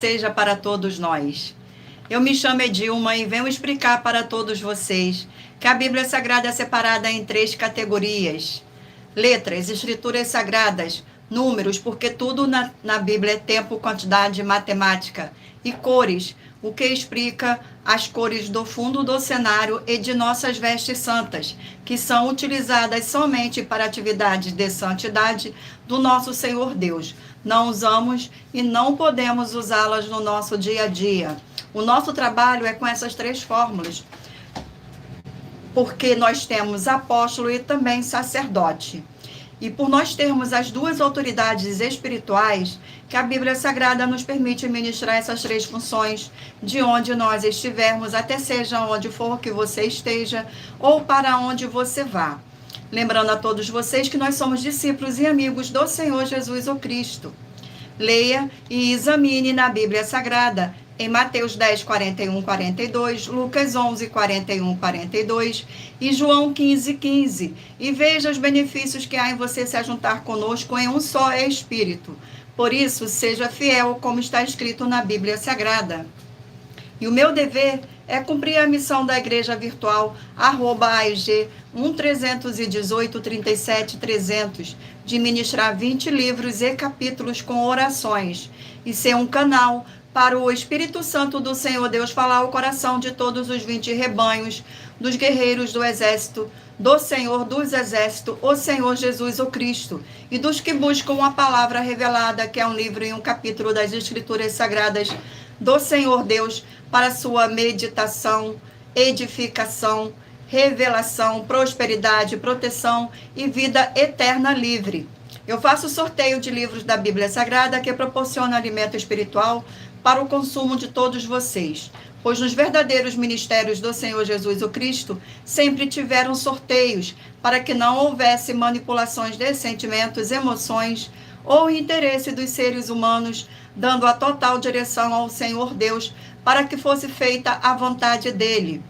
seja para todos nós. Eu me chamo Edilma e venho explicar para todos vocês que a Bíblia Sagrada é separada em 3 categorias: letras, escrituras sagradas, números, porque tudo na Bíblia é tempo, quantidade, matemática, e cores, o que explica as cores do fundo do cenário e de nossas vestes santas, que são utilizadas somente para atividades de santidade do nosso Senhor Deus. Não usamos e não podemos usá-las no nosso dia a dia. O nosso trabalho é com essas 3 fórmulas, porque nós temos apóstolo e também sacerdote. E por nós termos as 2 autoridades espirituais, que a Bíblia Sagrada nos permite ministrar essas 3 funções, de onde nós estivermos, até seja onde for que você esteja, ou para onde você vá. Lembrando a todos vocês que nós somos discípulos e amigos do Senhor Jesus o Cristo. Leia e examine na Bíblia Sagrada, em Mateus 10, 41, 42, Lucas 11, 41, 42 e João 15, 15. E veja os benefícios que há em você se ajuntar conosco em um só Espírito. Por isso, seja fiel, como está escrito na Bíblia Sagrada. E o meu dever é cumprir a missão da Igreja Virtual, @AIG 1318 37 300, de ministrar 20 livros e capítulos com orações, e ser um canal para o Espírito Santo do Senhor Deus falar ao coração de todos os 20 rebanhos, dos guerreiros do exército, do Senhor dos exércitos, o Senhor Jesus o Cristo, e dos que buscam a palavra revelada, que é um livro e um capítulo das Escrituras Sagradas do Senhor Deus, para sua meditação, edificação, revelação, prosperidade, proteção e vida eterna livre. Eu faço sorteio de livros da Bíblia Sagrada que proporciona alimento espiritual para o consumo de todos vocês, pois nos verdadeiros ministérios do Senhor Jesus o Cristo sempre tiveram sorteios para que não houvesse manipulações de sentimentos, emoções ou interesse dos seres humanos, dando a total direção ao Senhor Deus para que fosse feita a vontade dele.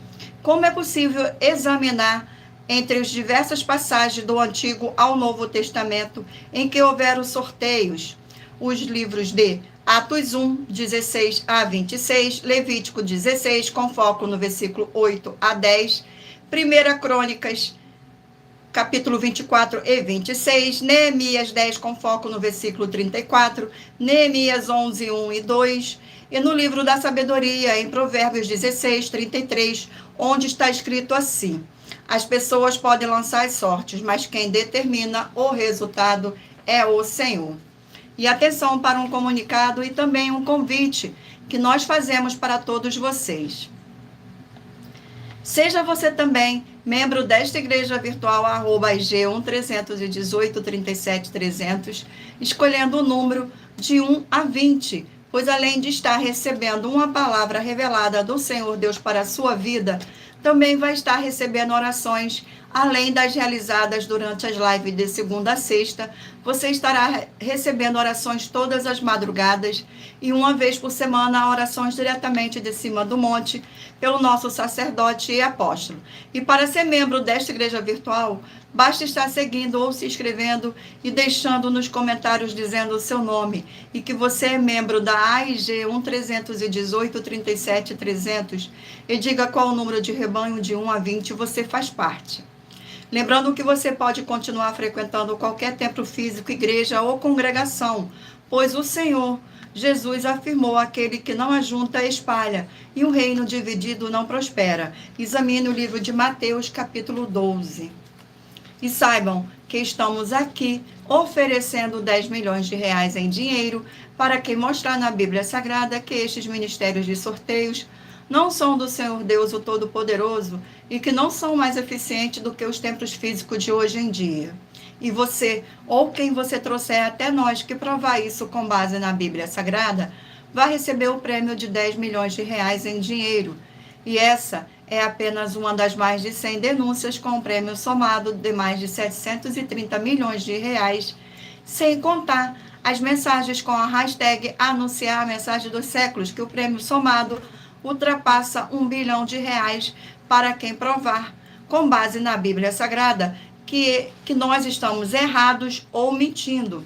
Como é possível examinar entre as diversas passagens do Antigo ao Novo Testamento em que houveram sorteios? Os livros de Atos 1, 16 a 26, Levítico 16, com foco no versículo 8 a 10, 1 Crônicas, capítulo 24 e 26, Neemias 10, com foco no versículo 34, Neemias 11, 1 e 2, e no livro da sabedoria, em Provérbios 16, 33, onde está escrito assim: as pessoas podem lançar as sortes, mas quem determina o resultado é o Senhor. E atenção para um comunicado e também um convite que nós fazemos para todos vocês. Seja você também membro desta Igreja Virtual, @IG 1318 37 300, escolhendo o número de 1 a 20, pois além de estar recebendo uma palavra revelada do Senhor Deus para a sua vida, também vai estar recebendo orações, além das realizadas durante as lives de segunda a sexta. Você estará recebendo orações todas as madrugadas e uma vez por semana orações diretamente de cima do monte pelo nosso sacerdote e apóstolo. E para ser membro desta Igreja Virtual, basta estar seguindo ou se inscrevendo e deixando nos comentários dizendo o seu nome e que você é membro da AIG 1318 37 300 e diga qual o número de rebanho de 1 a 20 você faz parte. Lembrando que você pode continuar frequentando qualquer templo físico, igreja ou congregação, pois o Senhor Jesus afirmou: aquele que não ajunta, espalha, e o reino dividido não prospera. Examine o livro de Mateus, capítulo 12. E saibam que estamos aqui oferecendo 10 milhões de reais em dinheiro para quem mostrar na Bíblia Sagrada que estes ministérios de sorteios não são do Senhor Deus, o Todo-Poderoso, e que não são mais eficientes do que os templos físicos de hoje em dia. E você, ou quem você trouxer até nós que provar isso com base na Bíblia Sagrada, vai receber o prêmio de 10 milhões de reais em dinheiro. E essa é apenas uma das mais de 100 denúncias com um prêmio somado de mais de 730 milhões de reais, sem contar as mensagens com a hashtag Anunciar a Mensagem dos Séculos, que o prêmio somado ultrapassa 1 bilhão de reais para quem provar, com base na Bíblia Sagrada, que nós estamos errados ou mentindo,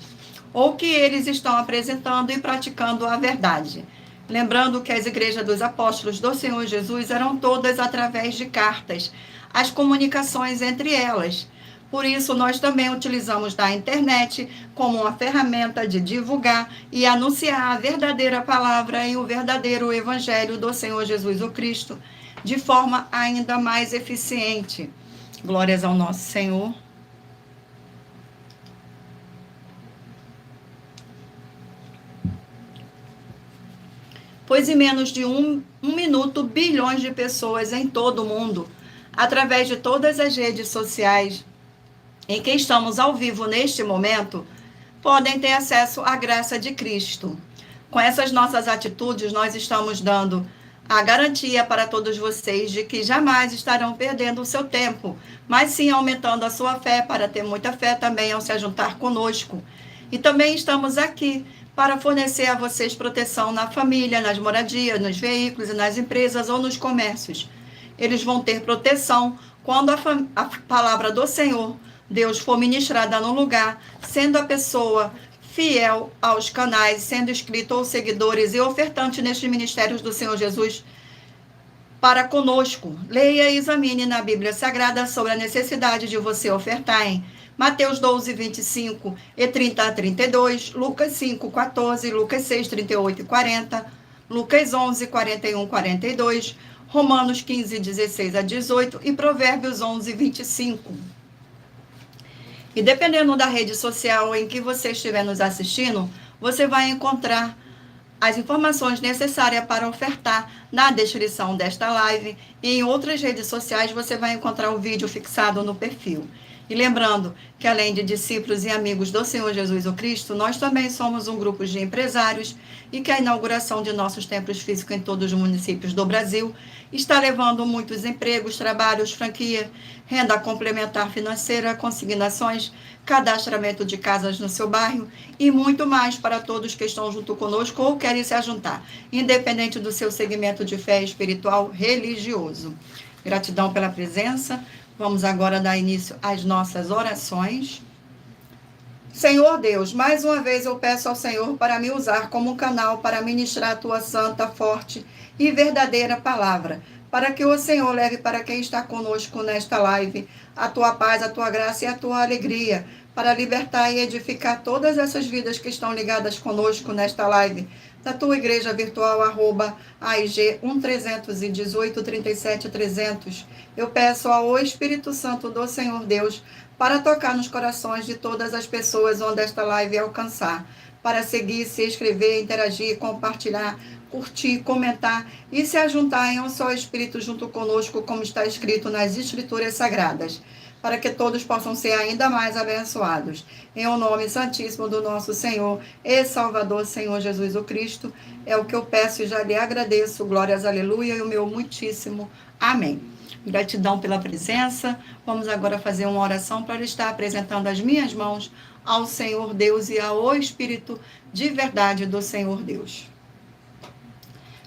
ou que eles estão apresentando e praticando a verdade. Lembrando que as igrejas dos apóstolos do Senhor Jesus eram todas através de cartas, as comunicações entre elas. Por isso, nós também utilizamos da internet como uma ferramenta de divulgar e anunciar a verdadeira palavra e o verdadeiro evangelho do Senhor Jesus o Cristo, de forma ainda mais eficiente. Glórias ao nosso Senhor. Pois em menos de um minuto, bilhões de pessoas em todo o mundo, através de todas as redes sociais em que estamos ao vivo neste momento, podem ter acesso à graça de Cristo. Com essas nossas atitudes, nós estamos dando a garantia para todos vocês de que jamais estarão perdendo o seu tempo, mas sim aumentando a sua fé, para ter muita fé também ao se juntar conosco. E também estamos aqui para fornecer a vocês proteção na família, nas moradias, nos veículos e nas empresas ou nos comércios. Eles vão ter proteção quando a palavra do Senhor, Deus, for ministrada no lugar, sendo a pessoa fiel aos canais, sendo inscrito ou seguidores e ofertante nestes ministérios do Senhor Jesus para conosco. Leia e examine na Bíblia Sagrada sobre a necessidade de você ofertar em Mateus 12, 25 e 30 a 32, Lucas 5, 14, Lucas 6, 38 e 40, Lucas 11, 41 e 42, Romanos 15, 16 a 18 e Provérbios 11, 25. E dependendo da rede social em que você estiver nos assistindo, você vai encontrar as informações necessárias para ofertar na descrição desta live, e em outras redes sociais você vai encontrar o vídeo fixado no perfil. E lembrando que, além de discípulos e amigos do Senhor Jesus o Cristo, nós também somos um grupo de empresários e que a inauguração de nossos templos físicos em todos os municípios do Brasil está levando muitos empregos, trabalhos, franquia, renda complementar financeira, consignações, cadastramento de casas no seu bairro e muito mais para todos que estão junto conosco ou querem se ajuntar, independente do seu segmento de fé espiritual religioso. Gratidão pela presença. Vamos agora dar início às nossas orações. Senhor Deus, mais uma vez eu peço ao Senhor para me usar como canal para ministrar a tua santa, forte e verdadeira palavra, para que o Senhor leve para quem está conosco nesta live a tua paz, a tua graça e a tua alegria, para libertar e edificar todas essas vidas que estão ligadas conosco nesta live, da tua igreja virtual, @AIG 1318 37 300. Eu peço ao Espírito Santo do Senhor Deus para tocar nos corações de todas as pessoas onde esta live alcançar, para seguir, se inscrever, interagir, compartilhar, curtir, comentar e se ajuntar em um só Espírito junto conosco, como está escrito nas Escrituras Sagradas, para que todos possam ser ainda mais abençoados. Em o nome santíssimo do nosso Senhor e Salvador, Senhor Jesus o Cristo, é o que eu peço e já lhe agradeço. Glórias, aleluia, e o meu muitíssimo amém. Gratidão pela presença. Vamos agora fazer uma oração para estar apresentando as minhas mãos ao Senhor Deus e ao Espírito de verdade do Senhor Deus.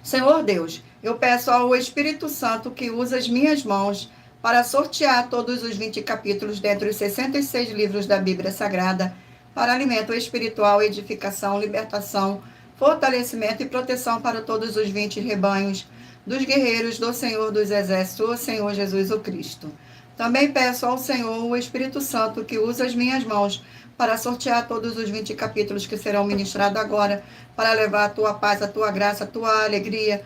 Senhor Deus, eu peço ao Espírito Santo que use as minhas mãos para sortear todos os 20 capítulos dentre os 66 livros da Bíblia Sagrada, para alimento espiritual, edificação, libertação, fortalecimento e proteção para todos os 20 rebanhos dos guerreiros do Senhor dos Exércitos, o Senhor Jesus o Cristo. Também peço ao Senhor, o Espírito Santo, que use as minhas mãos para sortear todos os 20 capítulos que serão ministrados agora, para levar a tua paz, a tua graça, a tua alegria,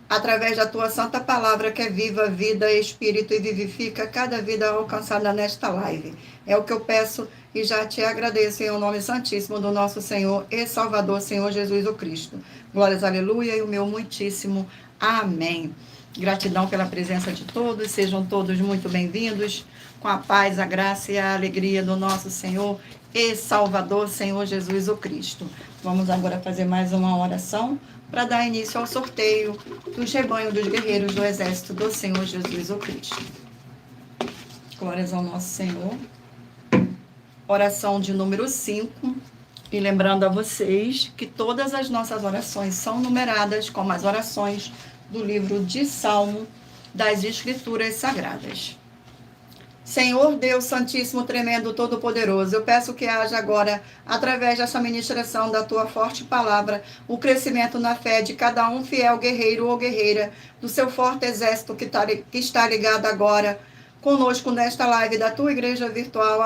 através da tua santa palavra, que é viva, vida, espírito e vivifica cada vida alcançada nesta live. É o que eu peço e já te agradeço em nome santíssimo do nosso Senhor e Salvador, Senhor Jesus o Cristo. Glórias, aleluia, e o meu muitíssimo amém. Gratidão pela presença de todos, sejam todos muito bem-vindos, com a paz, a graça e a alegria do nosso Senhor e Salvador, Senhor Jesus o Cristo. Vamos agora fazer mais uma oração para dar início ao sorteio dos rebanhos dos guerreiros do Exército do Senhor Jesus o Cristo. Glórias ao nosso Senhor. Oração de número 5. E lembrando a vocês que todas as nossas orações são numeradas como as orações do livro de Salmo das Escrituras Sagradas. Senhor Deus Santíssimo, Tremendo, Todo-Poderoso, eu peço que haja agora, através dessa ministração da tua forte palavra, o crescimento na fé de cada um fiel guerreiro ou guerreira do seu forte exército que está ligado agora conosco nesta live da tua igreja virtual,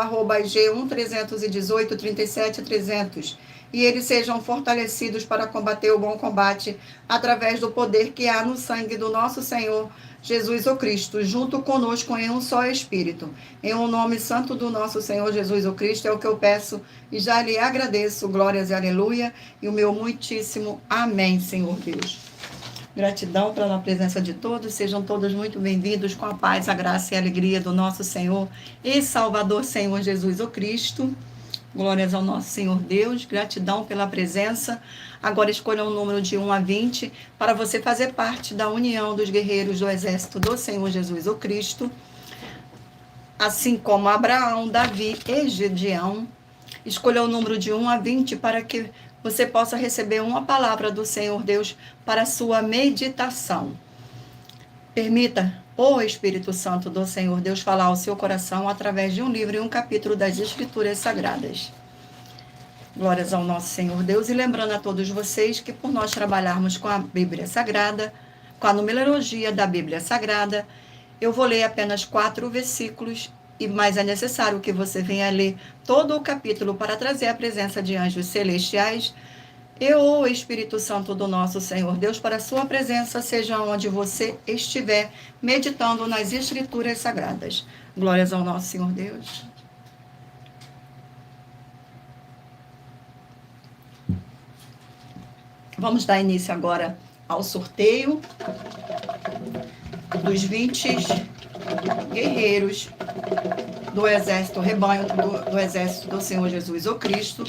@G1-318-37-300. E eles sejam fortalecidos para combater o bom combate através do poder que há no sangue do nosso Senhor Jesus o Cristo, junto conosco em um só Espírito. Em um nome santo do nosso Senhor Jesus o Cristo, é o que eu peço e já lhe agradeço. Glórias e aleluia. E o meu muitíssimo amém, Senhor Deus. Gratidão pela presença de todos. Sejam todos muito bem-vindos com a paz, a graça e a alegria do nosso Senhor e Salvador Senhor Jesus o Cristo. Glórias ao nosso Senhor Deus, gratidão pela presença. Agora escolha um número de 1 a 20 para você fazer parte da união dos guerreiros do exército do Senhor Jesus o Cristo, assim como Abraão, Davi e Gedeão. Escolha o número de 1 a 20 para que você possa receber uma palavra do Senhor Deus para a sua meditação. Permita o Espírito Santo do Senhor Deus falar ao seu coração através de um livro e um capítulo das Escrituras Sagradas. Glórias ao nosso Senhor Deus. E lembrando a todos vocês que por nós trabalharmos com a Bíblia Sagrada, com a numerologia da Bíblia Sagrada, eu vou ler apenas 4 versículos, mas é necessário que você venha ler todo o capítulo para trazer a presença de anjos celestiais e o Espírito Santo do nosso Senhor Deus para a sua presença, seja onde você estiver, meditando nas Escrituras Sagradas. Glórias ao nosso Senhor Deus. Vamos dar início agora ao sorteio dos 20 guerreiros do exército, rebanho do exército do Senhor Jesus o Cristo.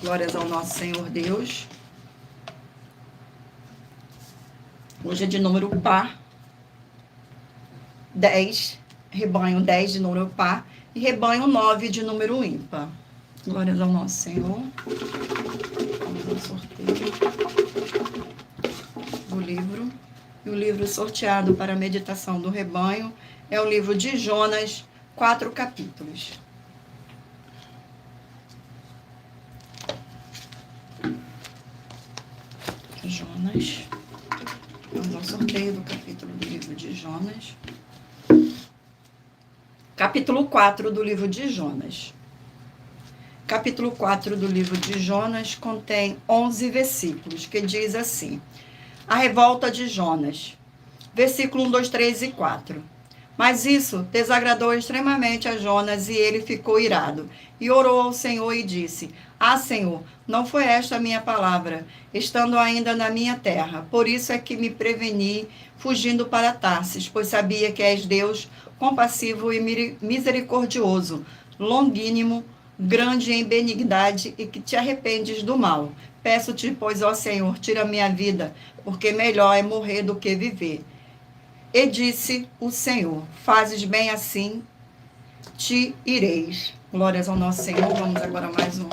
Glórias ao nosso Senhor Deus. Hoje é de número par, 10, rebanho 10 de número par e rebanho 9 de número ímpar. Glórias ao nosso Senhor. Vamos ao sorteio do livro. E o livro sorteado para a meditação do rebanho é o livro de Jonas, 4 capítulos. Jonas. Vamos ao sorteio do capítulo do livro de Jonas. Capítulo 4 do livro de Jonas. Capítulo 4 do livro de Jonas contém 11 versículos, que diz assim: a revolta de Jonas. Versículo 1, 2, 3 e 4. Mas isso desagradou extremamente a Jonas e ele ficou irado. E orou ao Senhor e disse: ah, Senhor, não foi esta a minha palavra, estando ainda na minha terra. Por isso é que me preveni, fugindo para Tarsis, pois sabia que és Deus compassivo e misericordioso, longínimo, grande em benignidade e que te arrependes do mal. Peço-te, pois, ó Senhor, tira minha vida, porque melhor é morrer do que viver. E disse o Senhor: fazes bem assim, te ireis. Glórias ao nosso Senhor. Vamos agora a mais um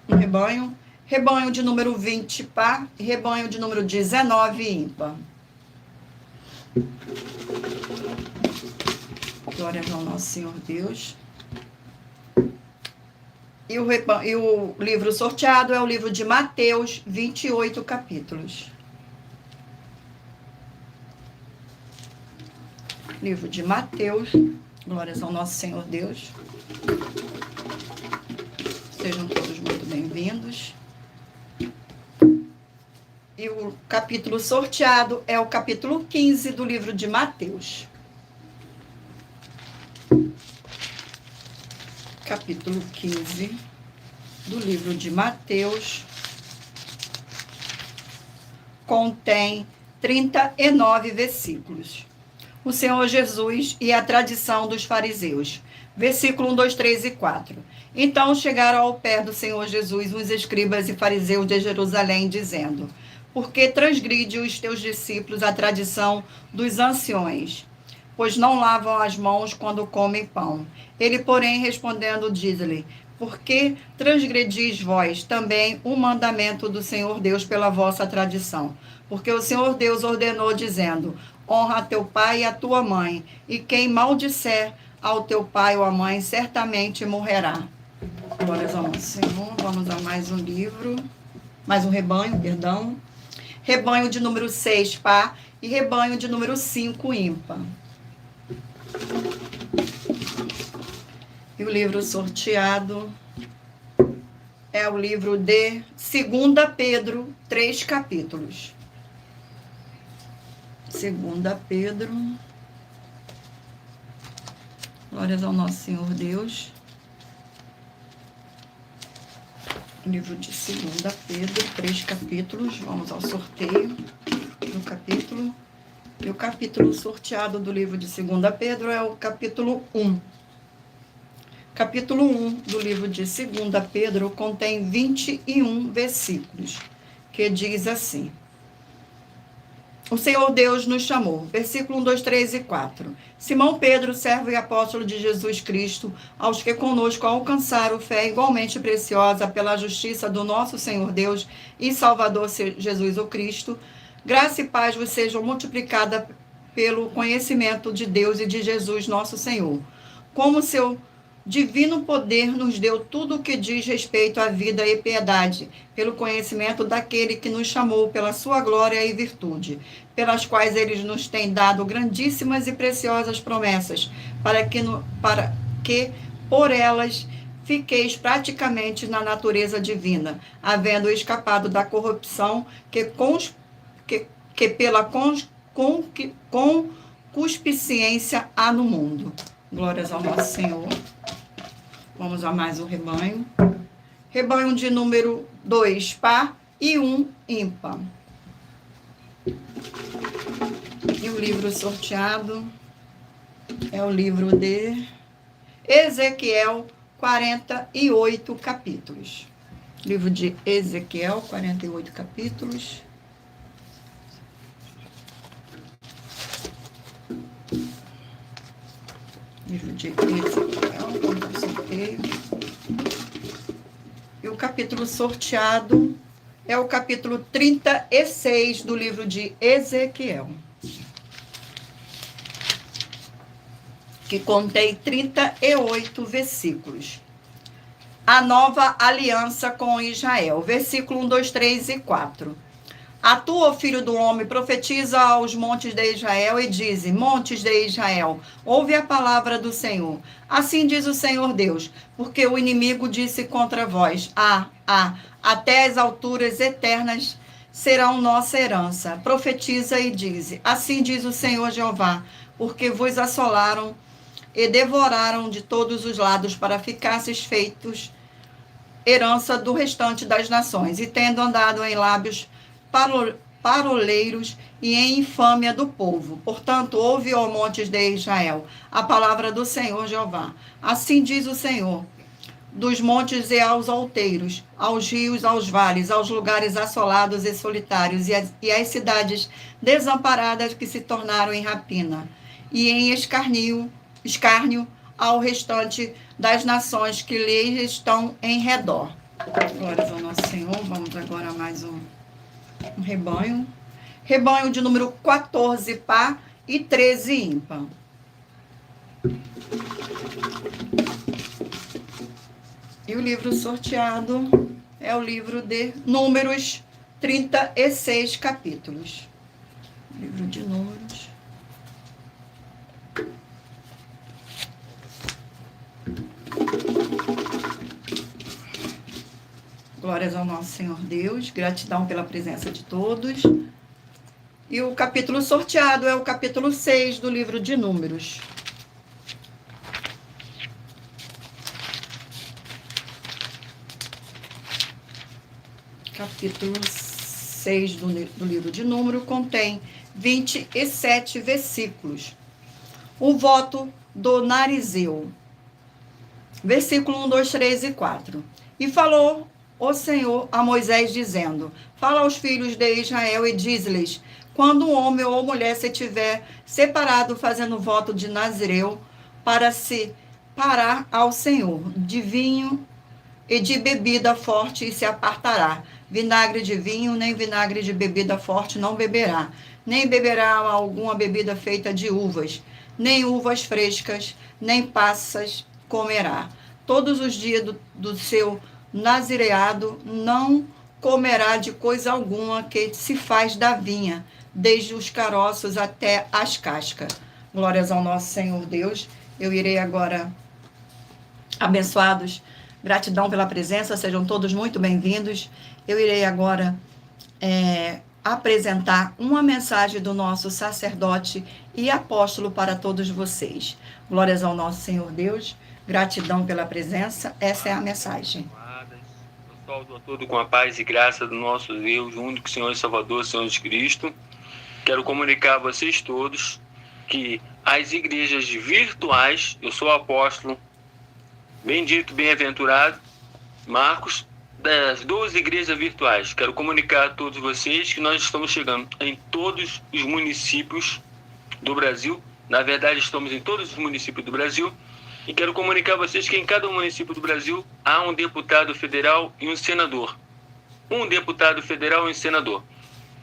rebanho. Rebanho de número 20 par e rebanho de número 19 ímpar. Glórias ao nosso Senhor Deus. E o livro sorteado é o livro de Mateus, 28 capítulos. Livro de Mateus. Glórias ao nosso Senhor Deus. Sejam todos muito bem-vindos. E o capítulo sorteado é o capítulo 15 do livro de Mateus. Capítulo 15 do livro de Mateus contém 39 versículos. O Senhor Jesus e a tradição dos fariseus. Versículo 1, 2, 3 e 4. Então chegaram ao pé do Senhor Jesus os escribas e fariseus de Jerusalém, dizendo: por que transgride os teus discípulos a tradição dos anciões? Pois não lavam as mãos quando comem pão. Ele, porém, respondendo, diz-lhe: porque transgredis vós também o mandamento do Senhor Deus pela vossa tradição. Porque o Senhor Deus ordenou, dizendo: honra a teu pai e a tua mãe, e quem maldisser ao teu pai ou à mãe, certamente morrerá. Glórias ao nosso Senhor. Vamos a mais um livro, mais um rebanho, perdão. Rebanho de número 6, par, e rebanho de número 5, ímpar. E o livro sorteado é o livro de 2 Pedro, 3 capítulos. 2 Pedro. Glórias ao nosso Senhor Deus. Livro de 2 Pedro, 3 capítulos. Vamos ao sorteio do capítulo. E o capítulo sorteado do livro de 2 Pedro é o capítulo 1. Capítulo 1 do livro de 2 Pedro contém 21 versículos, que diz assim: o Senhor Deus nos chamou. Versículo 1, 2, 3 e 4. Simão Pedro, servo e apóstolo de Jesus Cristo, aos que conosco alcançaram fé igualmente preciosa pela justiça do nosso Senhor Deus e Salvador Jesus o Cristo, graça e paz vos sejam multiplicadas pelo conhecimento de Deus e de Jesus nosso Senhor. Como seu divino poder nos deu tudo o que diz respeito à vida e piedade, pelo conhecimento daquele que nos chamou pela sua glória e virtude, pelas quais ele nos tem dado grandíssimas e preciosas promessas, para que por elas fiqueis praticamente na natureza divina, havendo escapado da corrupção que pela concupiscência há no mundo. Glórias ao nosso Senhor. Vamos a mais um rebanho. Rebanho de número 2, par, e 1, ímpar. E o livro sorteado é o livro de Ezequiel, 48 capítulos. Livro de Ezequiel, 48 capítulos. Livro de Ezequiel, vamos ao sorteio. E o capítulo sorteado é o capítulo 36 do livro de Ezequiel, que contém 38 versículos. A nova aliança com Israel, versículo 1, 2, 3 e 4. A tu, ó filho do homem, profetiza aos montes de Israel e dize: montes de Israel, ouve a palavra do Senhor. Assim diz o Senhor Deus, porque o inimigo disse contra vós: até as alturas eternas serão nossa herança. Profetiza e dize: assim diz o Senhor Jeová, porque vos assolaram e devoraram de todos os lados para ficasseis feitos herança do restante das nações, e tendo andado em lábios paroleiros e em infâmia do povo. Portanto, ouve, ó montes de Israel, a palavra do Senhor Jeová. Assim diz o Senhor: dos montes e aos outeiros, aos rios, aos vales, aos lugares assolados e solitários, e às cidades desamparadas que se tornaram em rapina, e em escárnio ao restante das nações que lhes estão em redor. Glórias ao nosso Senhor. Vamos agora a mais um rebanho. Rebanho de número 14, par, e 13, ímpar. E o livro sorteado é o livro de Números, 36 capítulos. Livro de Números. Glórias ao nosso Senhor Deus, gratidão pela presença de todos. E o capítulo sorteado é o capítulo 6 do livro de Números. Capítulo 6 do livro de Números contém 27 versículos. O voto do Narizeu. Versículo 1, 2, 3 e 4. E falou o Senhor a Moisés, dizendo: fala aos filhos de Israel e diz-lhes: quando um homem ou mulher se tiver separado fazendo voto de Nazireu para se parar ao Senhor, de vinho e de bebida forte e se apartará. Vinagre de vinho, nem vinagre de bebida forte não beberá, nem beberá alguma bebida feita de uvas, nem uvas frescas, nem passas comerá. Todos os dias do seu nazireado não comerá de coisa alguma que se faz da vinha, desde os caroços até as cascas. Glórias ao nosso Senhor Deus. Eu irei agora, abençoados, gratidão pela presença, sejam todos muito bem-vindos. Eu irei agora apresentar uma mensagem do nosso sacerdote e apóstolo para todos vocês. Glórias ao nosso Senhor Deus, gratidão pela presença, essa é a mensagem. Eu saúdo a todos com a paz e graça do nosso Deus, único Senhor e Salvador, Senhor Jesus Cristo. Quero comunicar a vocês todos que as igrejas virtuais, eu sou o apóstolo, bendito, bem-aventurado, Marcos, das 12 igrejas virtuais. Quero comunicar a todos vocês que nós estamos chegando em todos os municípios do Brasil. Na verdade, estamos em todos os municípios do Brasil. E quero comunicar a vocês que em cada município do Brasil há um deputado federal e um senador. Um deputado federal e um senador.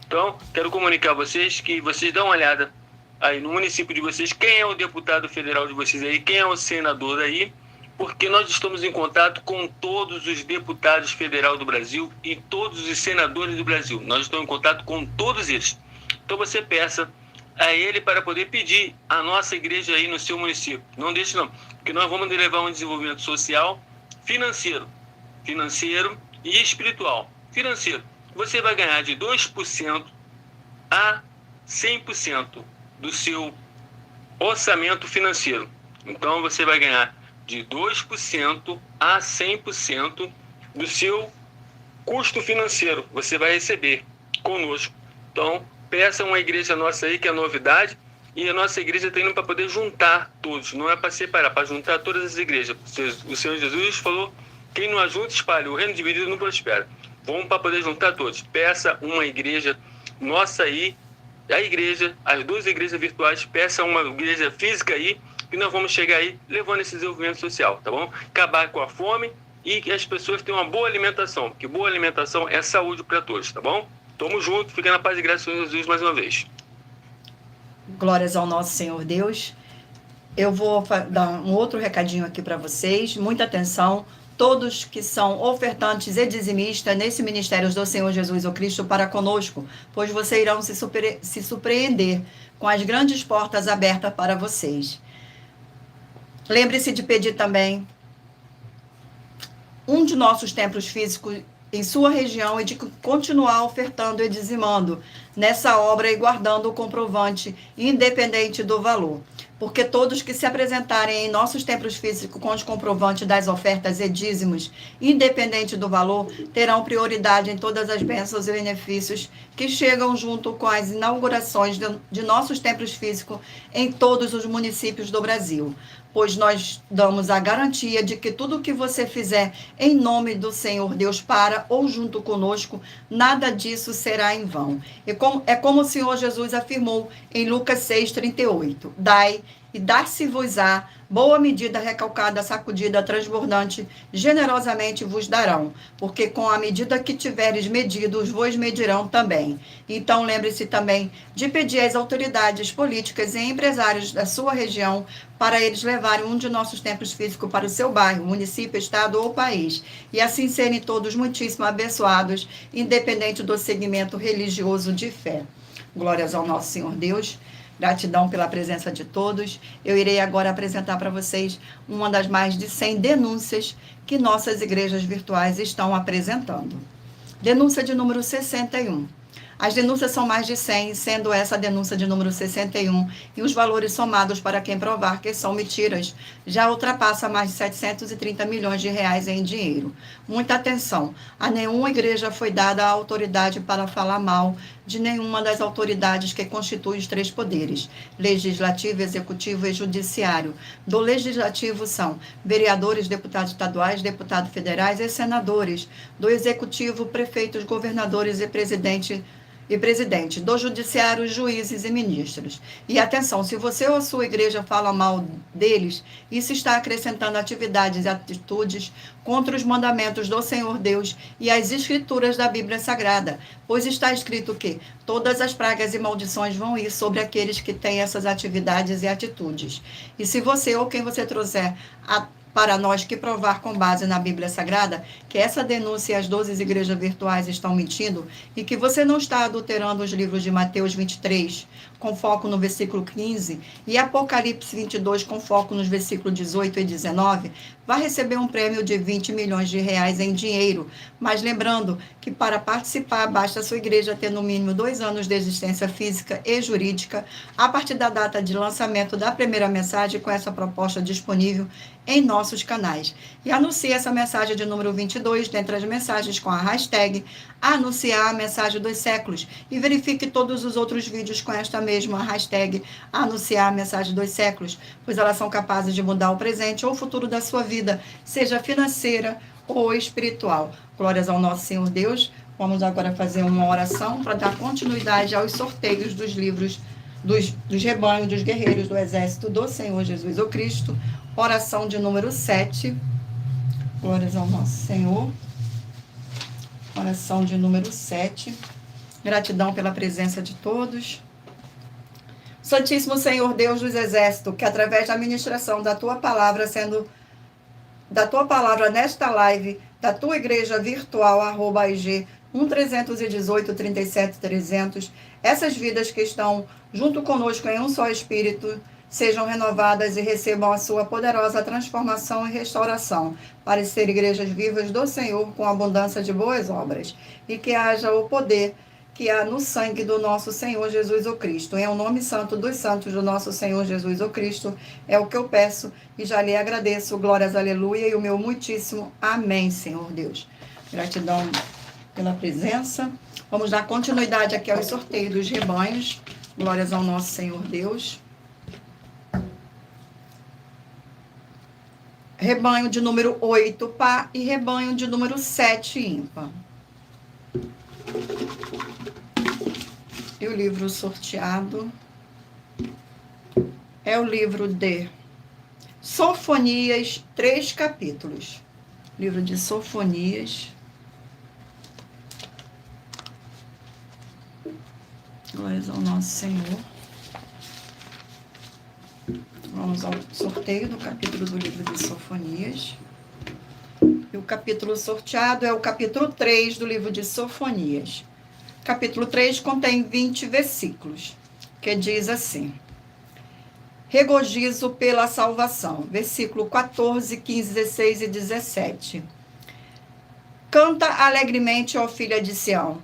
Então, quero comunicar a vocês que vocês dão uma olhada aí no município de vocês, quem é o deputado federal de vocês aí, quem é o senador aí, porque nós estamos em contato com todos os deputados federais do Brasil e todos os senadores do Brasil. Nós estamos em contato com todos eles. Então você peça a ele para poder pedir a nossa igreja aí no seu município. Não deixe não, porque nós vamos levar um desenvolvimento social, financeiro e espiritual. Financeiro, você vai ganhar de 2% a 100% do seu orçamento financeiro. Então você vai ganhar de 2% a 100% do seu custo financeiro. Você vai receber conosco. Então, peça uma igreja nossa aí, que é novidade, e a nossa igreja está indo para poder juntar todos, não é para separar, para juntar todas as igrejas. O Senhor Jesus falou, quem não ajunta, espalha, o reino dividido não prospera. Vamos para poder juntar todos. Peça uma igreja nossa aí, a igreja, as 2 igrejas virtuais, peça uma igreja física aí, e nós vamos chegar aí levando esse desenvolvimento social, tá bom? Acabar com a fome e que as pessoas tenham uma boa alimentação, porque boa alimentação é saúde para todos, tá bom? Tamo junto, fica na paz e graça do Senhor Jesus mais uma vez. Glórias ao nosso Senhor Deus. Eu vou dar um outro recadinho aqui para vocês, muita atenção. Todos que são ofertantes e dizimistas nesse ministério do Senhor Jesus o Cristo para conosco, pois vocês irão se surpreender com as grandes portas abertas para vocês. Lembre-se de pedir também um de nossos templos físicos em sua região e de continuar ofertando e dizimando nessa obra e guardando o comprovante independente do valor. Porque todos que se apresentarem em nossos templos físicos com os comprovantes das ofertas e dízimos, independente do valor, terão prioridade em todas as bênçãos e benefícios que chegam junto com as inaugurações de nossos templos físicos em todos os municípios do Brasil. Pois nós damos a garantia de que tudo o que você fizer em nome do Senhor Deus para ou junto conosco, nada disso será em vão. É como o Senhor Jesus afirmou em Lucas 6,38. Dai e dar-se-vos-á, boa medida, recalcada, sacudida, transbordante, generosamente vos darão, porque com a medida que tiveres medidos, vos medirão também. Então lembre-se também de pedir às autoridades políticas e empresários da sua região para eles levarem um de nossos templos físicos para o seu bairro, município, estado ou país, e assim serem todos muitíssimo abençoados, independente do segmento religioso de fé. Glórias ao nosso Senhor Deus. Gratidão pela presença de todos. Eu irei agora apresentar para vocês uma das mais de 100 denúncias que nossas igrejas virtuais estão apresentando. Denúncia de número 61. As denúncias são mais de 100, sendo essa a denúncia de número 61, e os valores somados para quem provar que são mentiras já ultrapassa mais de 730 milhões de reais em dinheiro. Muita atenção, a nenhuma igreja foi dada a autoridade para falar mal de nenhuma das autoridades que constituem os 3 poderes, legislativo, executivo e judiciário. Do legislativo são vereadores, deputados estaduais, deputados federais e senadores. Do executivo, prefeitos, governadores e presidente e presidente do judiciário, juízes e ministros. E atenção, se você ou a sua igreja fala mal deles, isso está acrescentando atividades e atitudes contra os mandamentos do Senhor Deus e as escrituras da Bíblia Sagrada, pois está escrito que todas as pragas e maldições vão ir sobre aqueles que têm essas atividades e atitudes. E se você ou quem você trouxer para nós que provar com base na Bíblia Sagrada que essa denúncia e as 12 igrejas virtuais estão mentindo e que você não está adulterando os livros de Mateus 23, com foco no versículo 15, e Apocalipse 22, com foco nos versículos 18 e 19, vai receber um prêmio de 20 milhões de reais em dinheiro. Mas lembrando que para participar, basta a sua igreja ter no mínimo 2 anos de existência física e jurídica, a partir da data de lançamento da primeira mensagem com essa proposta disponível em nossos canais. E anuncie essa mensagem de número 22, dentre as mensagens com a hashtag anunciar a mensagem dos séculos, e verifique todos os outros vídeos com esta mesma hashtag anunciar a mensagem dos séculos, pois elas são capazes de mudar o presente ou o futuro da sua vida, seja financeira ou espiritual. Glórias ao nosso Senhor Deus. Vamos agora fazer uma oração para dar continuidade aos sorteios dos livros dos rebanhos, dos guerreiros do exército do Senhor Jesus o Cristo. Oração de número 7. Glórias ao nosso Senhor. Oração de número 7. Gratidão pela presença de todos. Santíssimo Senhor Deus dos exércitos, que através da ministração da tua palavra, nesta live, da tua igreja virtual, @IG 1318 37 300, essas vidas que estão junto conosco em um só espírito, sejam renovadas e recebam a sua poderosa transformação e restauração, para ser igrejas vivas do Senhor com abundância de boas obras, e que haja o poder que há no sangue do nosso Senhor Jesus o Cristo. Em o nome santo dos santos do nosso Senhor Jesus o Cristo, é o que eu peço e já lhe agradeço. Glórias, aleluia, e o meu muitíssimo amém, Senhor Deus. Gratidão pela presença. Vamos dar continuidade aqui aos sorteios dos rebanhos. Glórias ao nosso Senhor Deus. Rebanho de número 8, par, e rebanho de número 7, ímpar. E o livro sorteado é o livro de Sofonias, 3 capítulos. Livro de Sofonias. Glórias ao nosso Senhor. Vamos ao sorteio do capítulo do livro de Sofonias. E o capítulo sorteado é o capítulo 3 do livro de Sofonias. Capítulo 3 contém 20 versículos, que diz assim: Regozijo pela salvação. Versículo 14, 15, 16 e 17. Canta alegremente, ó filha de Sião.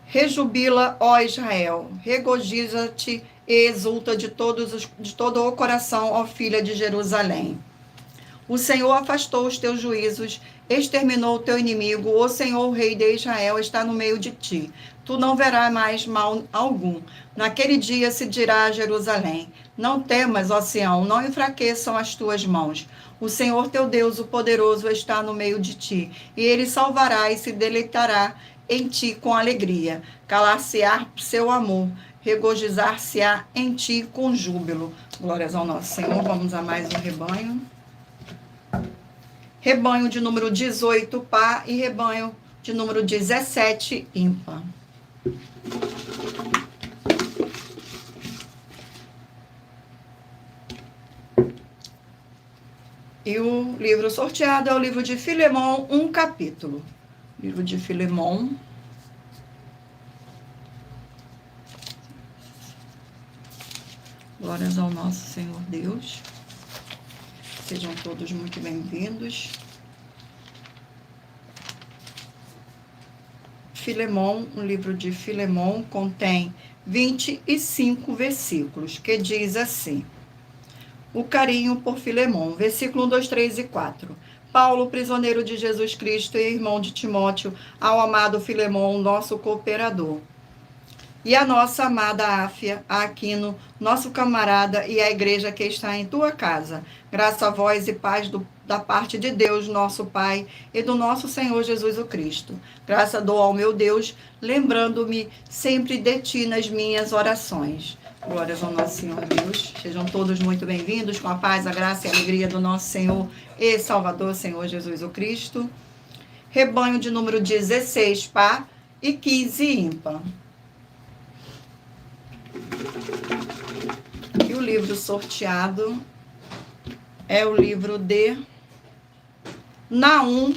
Rejubila, ó Israel. Regozija-te e exulta de todo o coração, ó filha de Jerusalém. O Senhor afastou os teus juízos, exterminou o teu inimigo. O Senhor, o rei de Israel, está no meio de ti. Tu não verás mais mal algum. Naquele dia se dirá a Jerusalém: não temas, ó Sião, não enfraqueçam as tuas mãos. O Senhor teu Deus, o poderoso, está no meio de ti, e ele salvará e se deleitará em ti com alegria. Calar-se-á seu amor, regozijar-se-á em ti com júbilo. Glórias ao nosso Senhor. Vamos a mais um rebanho. Rebanho de número 18, par, e rebanho de número 17, ímpar. E o livro sorteado é o livro de Filemão, 1 capítulo. Livro de Filemão. Glórias ao nosso Senhor Deus. Sejam todos muito bem-vindos. Filemão, o livro de Filemão contém 25 versículos, que diz assim: o carinho por Filemão, versículo 1, 2, 3 e 4. Paulo, prisioneiro de Jesus Cristo e irmão de Timóteo, ao amado Filemão, nosso cooperador. e a nossa amada Áfia, a Aquino, nosso camarada e a igreja que está em tua casa. Graça a vós e paz da parte de Deus, nosso Pai, e do nosso Senhor Jesus o Cristo. Graça dou ao meu Deus, lembrando-me sempre de ti nas minhas orações. Glórias ao nosso Senhor Deus. Sejam todos muito bem-vindos com a paz, a graça e a alegria do nosso Senhor e Salvador, Senhor Jesus o Cristo. Rebanho de número 16, par, e 15, ímpar. E o livro sorteado é o livro de Naum.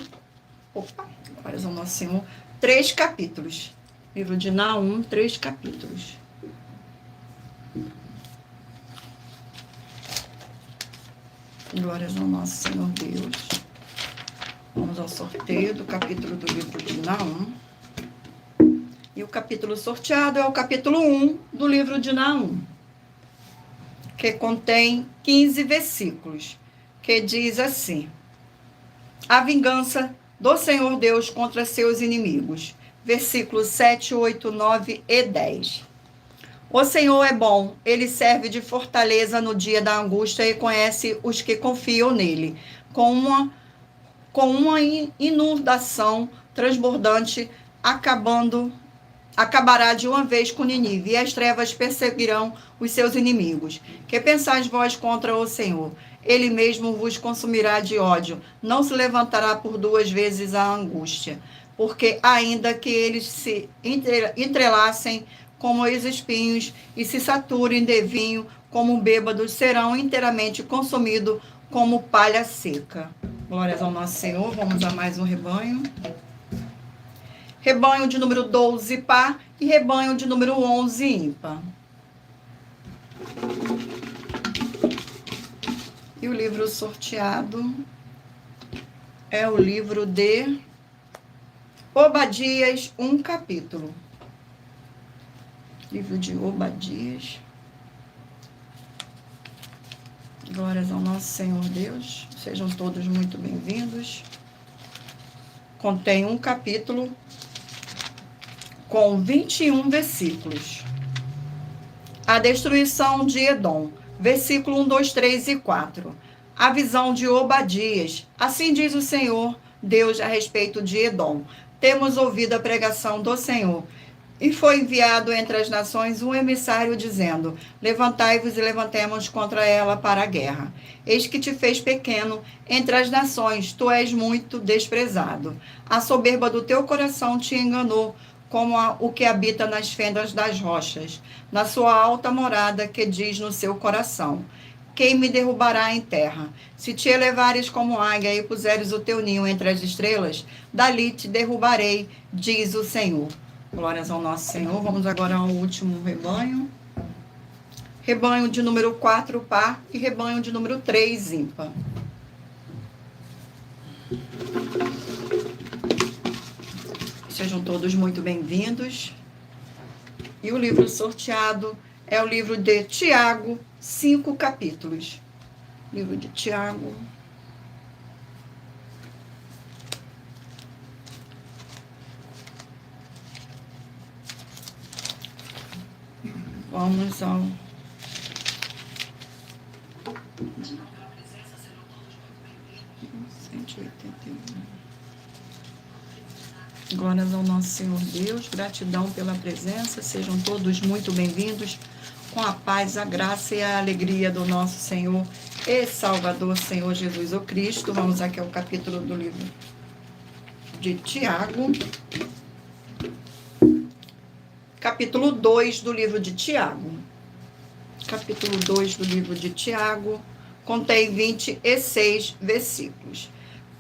Opa, glórias ao nosso Senhor. 3 capítulos. Livro de Naum, 3 capítulos. Glórias ao nosso Senhor Deus. Vamos ao sorteio do capítulo do livro de Naum. E o capítulo sorteado é o capítulo 1 do livro de Naum, que contém 15 versículos, que diz assim: a vingança do Senhor Deus contra seus inimigos. Versículos 7, 8, 9 e 10. O Senhor é bom, ele serve de fortaleza no dia da angústia e conhece os que confiam nele. Com uma inundação transbordante, acabará de uma vez com Nínive, e as trevas perseguirão os seus inimigos. Que pensais vós contra o Senhor? Ele mesmo vos consumirá de ódio, não se levantará por 2 vezes a angústia, porque ainda que eles se entrelacem como os espinhos e se saturem de vinho como bêbados, serão inteiramente consumidos como palha seca. Glórias ao nosso Senhor. Vamos a mais um rebanho. Rebanho de número 12, par, e rebanho de número 11, ímpar. E o livro sorteado é o livro de Obadias, 1 capítulo. Livro de Obadias. Glórias ao nosso Senhor Deus. Sejam todos muito bem-vindos. Contém um capítulo com 21 versículos. A destruição de Edom. Versículo 1, 2, 3 e 4. A visão de Obadias. Assim diz o Senhor Deus a respeito de Edom. Temos ouvido a pregação do Senhor. E foi enviado entre as nações um emissário dizendo: levantai-vos e levantemos contra ela para a guerra. Eis que te fez pequeno entre as nações, tu és muito desprezado. A soberba do teu coração te enganou, como o que habita nas fendas das rochas, na sua alta morada que diz no seu coração: quem me derrubará em terra? Se te elevares como águia e puseres o teu ninho entre as estrelas, dali te derrubarei, diz o Senhor. Glórias ao nosso Senhor. Vamos agora ao último rebanho. Rebanho de número 4, par, e rebanho de número 3, ímpar. Sejam todos muito bem-vindos. E o livro sorteado é o livro de Tiago, 5 capítulos. Livro de Tiago. Vamos ao... Glórias ao nosso Senhor Deus, gratidão pela presença, sejam todos muito bem-vindos, com a paz, a graça e a alegria do nosso Senhor e Salvador, Senhor Jesus o Cristo. Vamos aqui ao capítulo do livro de Tiago, capítulo 2 do livro de Tiago. Capítulo 2 do livro de Tiago contém 26 versículos.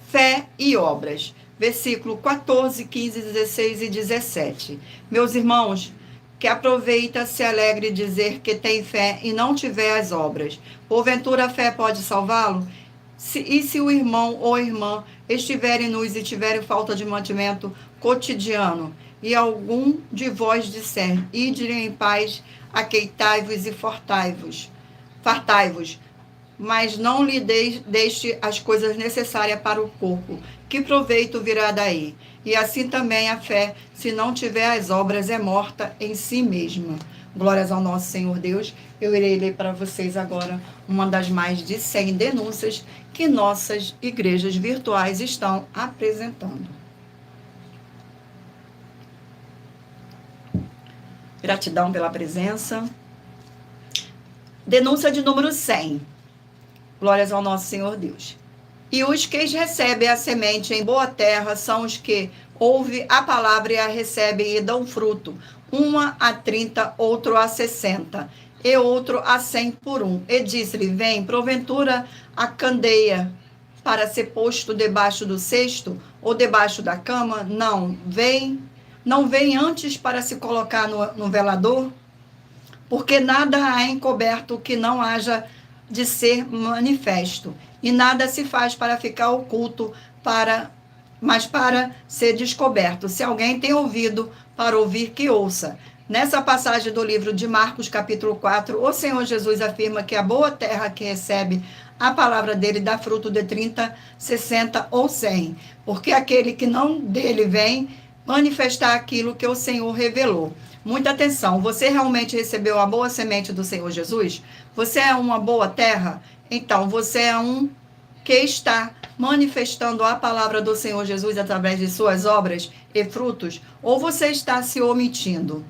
Fé e obras. Versículo 14, 15, 16 e 17. Meus irmãos, que aproveita, se alegre dizer que tem fé e não tiver as obras. Porventura a fé pode salvá-lo? E se o irmão ou irmã estiverem nus e tiverem falta de mantimento cotidiano, e algum de vós disser: ide em paz, aqueitai-vos e fartai-vos, mas não lhe deixe as coisas necessárias para o corpo, que proveito virá daí? E assim também a fé, se não tiver as obras, é morta em si mesma. Glórias ao nosso Senhor Deus. Eu irei ler para vocês agora uma das mais de 100 denúncias que nossas igrejas virtuais estão apresentando. Gratidão pela presença. Denúncia de número 100. Glórias ao nosso Senhor Deus. E os que recebem a semente em boa terra são os que ouvem a palavra e a recebem e dão fruto. Uma a 30, outro a 60, e outro a 100 por um. E disse-lhe, vem, porventura, a candeia para ser posto debaixo do cesto ou debaixo da cama? Não vem antes para se colocar no velador? Porque nada há encoberto que não haja de ser manifesto, e nada se faz para ficar oculto, mas para ser descoberto. Se alguém tem ouvido para ouvir, que ouça. Nessa passagem do livro de Marcos, capítulo 4, o Senhor Jesus afirma que a boa terra que recebe a palavra dele dá fruto de 30, 60 ou 100, porque aquele que não dele vem manifestar aquilo que o Senhor revelou. Muita atenção, você realmente recebeu a boa semente do Senhor Jesus? Você é uma boa terra? Então, você é um que está manifestando a palavra do Senhor Jesus através de suas obras e frutos? Ou você está se omitindo?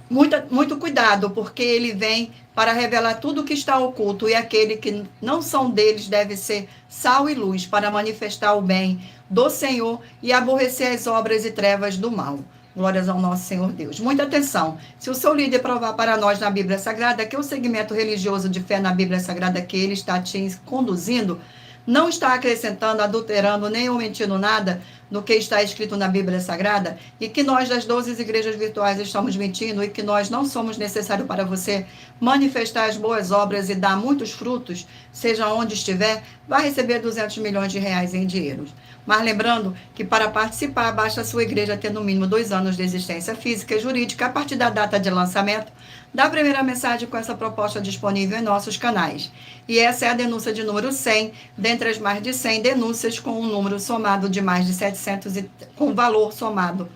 Muito cuidado, porque ele vem para revelar tudo o que está oculto, e aquele que não são deles deve ser sal e luz para manifestar o bem do Senhor e aborrecer as obras e trevas do mal. Glórias ao nosso Senhor Deus. Muita atenção. Se o seu líder provar para nós na Bíblia Sagrada que o segmento religioso de fé na Bíblia Sagrada que ele está te conduzindo não está acrescentando, adulterando, nem omitindo nada no que está escrito na Bíblia Sagrada, e que nós das 12 igrejas virtuais estamos mentindo, e que nós não somos necessários para você manifestar as boas obras e dar muitos frutos, seja onde estiver, vai receber 200 milhões de reais em dinheiro. Mas lembrando que para participar, basta a sua igreja ter no mínimo 2 anos de existência física e jurídica a partir da data de lançamento da primeira mensagem com essa proposta disponível em nossos canais. E essa é a denúncia de número 100, dentre as mais de 100 denúncias com um número somado de mais de 700, com valor somado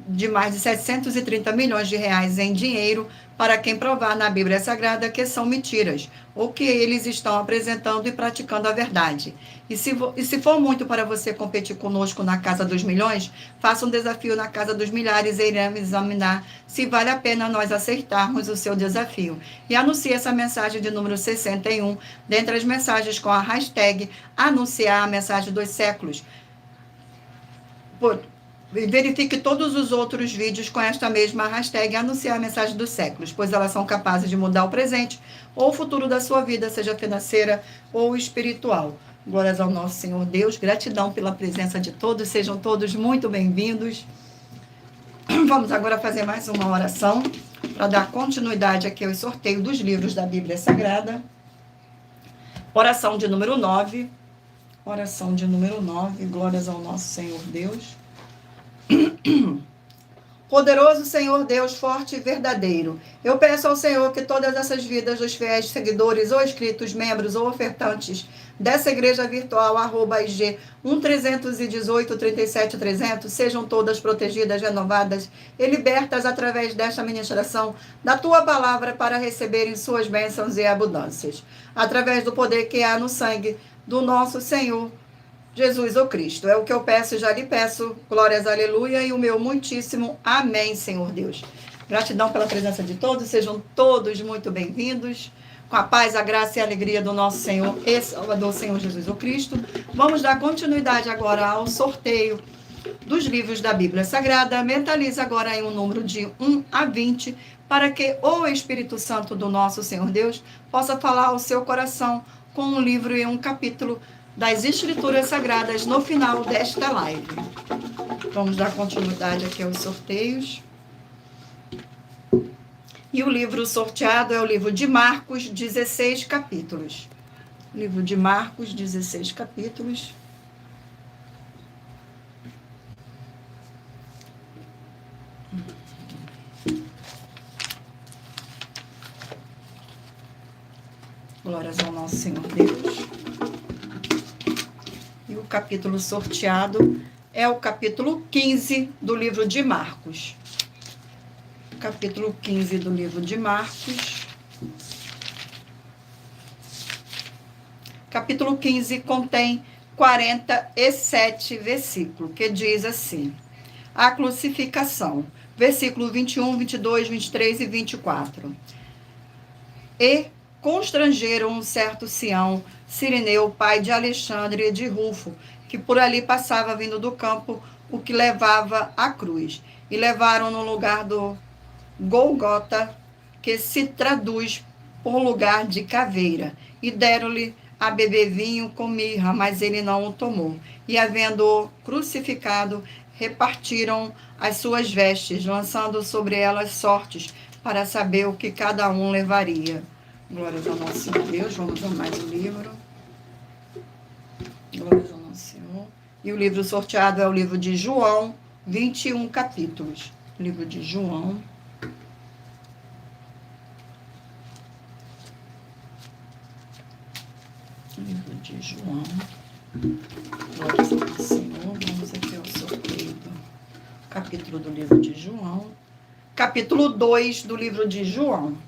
de mais de 730 milhões de reais em dinheiro para quem provar na Bíblia Sagrada que são mentiras, ou que eles estão apresentando e praticando a verdade. E se for muito para você competir conosco na Casa dos Milhões, faça um desafio na Casa dos Milhares e iremos examinar se vale a pena nós aceitarmos o seu desafio. E anuncie essa mensagem de número 61, dentre as mensagens com a hashtag anunciar a mensagem dos séculos. Verifique todos os outros vídeos com esta mesma hashtag anunciar a mensagem dos séculos, pois elas são capazes de mudar o presente ou o futuro da sua vida, seja financeira ou espiritual. Glórias ao nosso Senhor Deus, gratidão pela presença de todos, sejam todos muito bem-vindos. Vamos agora fazer mais uma oração para dar continuidade aqui ao sorteio dos livros da Bíblia Sagrada. Oração de número 9. Oração de número 9, glórias ao nosso Senhor Deus. Poderoso Senhor Deus, forte e verdadeiro, eu peço ao Senhor que todas essas vidas dos fiéis seguidores ou inscritos, membros ou ofertantes dessa igreja virtual, @IG 1318 37 300, sejam todas protegidas, renovadas e libertas através desta ministração da Tua palavra para receberem suas bênçãos e abundâncias, através do poder que há no sangue do nosso Senhor Jesus, o Cristo. É o que eu peço e já lhe peço. Glórias, aleluia, e o meu muitíssimo amém, Senhor Deus. Gratidão pela presença de todos, sejam todos muito bem-vindos. Com a paz, a graça e a alegria do nosso Senhor e Salvador, Senhor Jesus, o Cristo. Vamos dar continuidade agora ao sorteio dos livros da Bíblia Sagrada. Mentalize agora em um número de 1 a 20, para que o Espírito Santo do nosso Senhor Deus possa falar ao seu coração com um livro e um capítulo das Escrituras Sagradas no final desta live. Vamos dar continuidade aqui aos sorteios. E o livro sorteado é o livro de Marcos, 16 capítulos. Livro de Marcos, 16 capítulos. Glórias ao nosso Senhor Deus. E o capítulo sorteado é o capítulo 15 do livro de Marcos. Capítulo 15 do livro de Marcos. Capítulo 15 contém 47 versículos, que diz assim: a crucificação, versículo 21, 22, 23 e 24. E constrangeram um certo Sião, Cireneu, pai de Alexandre e de Rufo, que por ali passava vindo do campo, o que levava a cruz. E levaram no lugar do Golgota, que se traduz por lugar de caveira, e deram-lhe a beber vinho com mirra, mas ele não o tomou. E havendo-o crucificado, repartiram as suas vestes, lançando sobre elas sortes, para saber o que cada um levaria. Glória ao nosso Senhor Deus. Vamos a mais um livro. Glória ao nosso Senhor. E o livro sorteado é o livro de João, 21 capítulos. Livro de João. Livro de João. Glória ao nosso Senhor. Vamos aqui ao sorteio do capítulo do livro de João. Capítulo 2 do livro de João.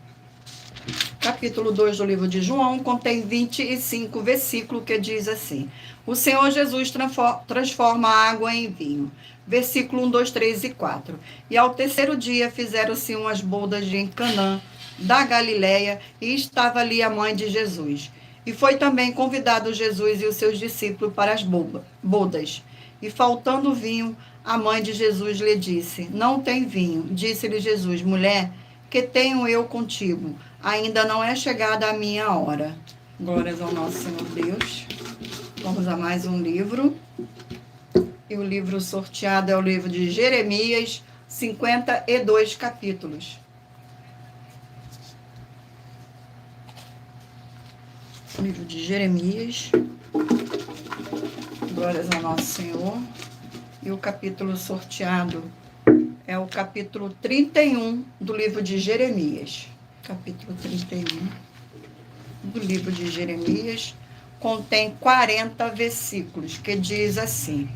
Capítulo 2 do livro de João contém 25 versículos que diz assim: o Senhor Jesus transforma a água em vinho. Versículo 1, 2, 3 e 4. E ao terceiro dia fizeram-se umas bodas em Canaã da Galileia, e estava ali a mãe de Jesus. E foi também convidado Jesus e os seus discípulos para as bodas. E faltando vinho, a mãe de Jesus lhe disse: não tem vinho. Disse-lhe Jesus: mulher, que tenho eu contigo? Ainda não é chegada a minha hora. Glórias ao nosso Senhor Deus. Vamos a mais um livro. E o livro sorteado é o livro de Jeremias, 52 capítulos. O livro de Jeremias. Glórias ao nosso Senhor. E o capítulo sorteado é o capítulo 31 do livro de Jeremias. Capítulo 31 do livro de Jeremias contém 40 versículos, que diz assim: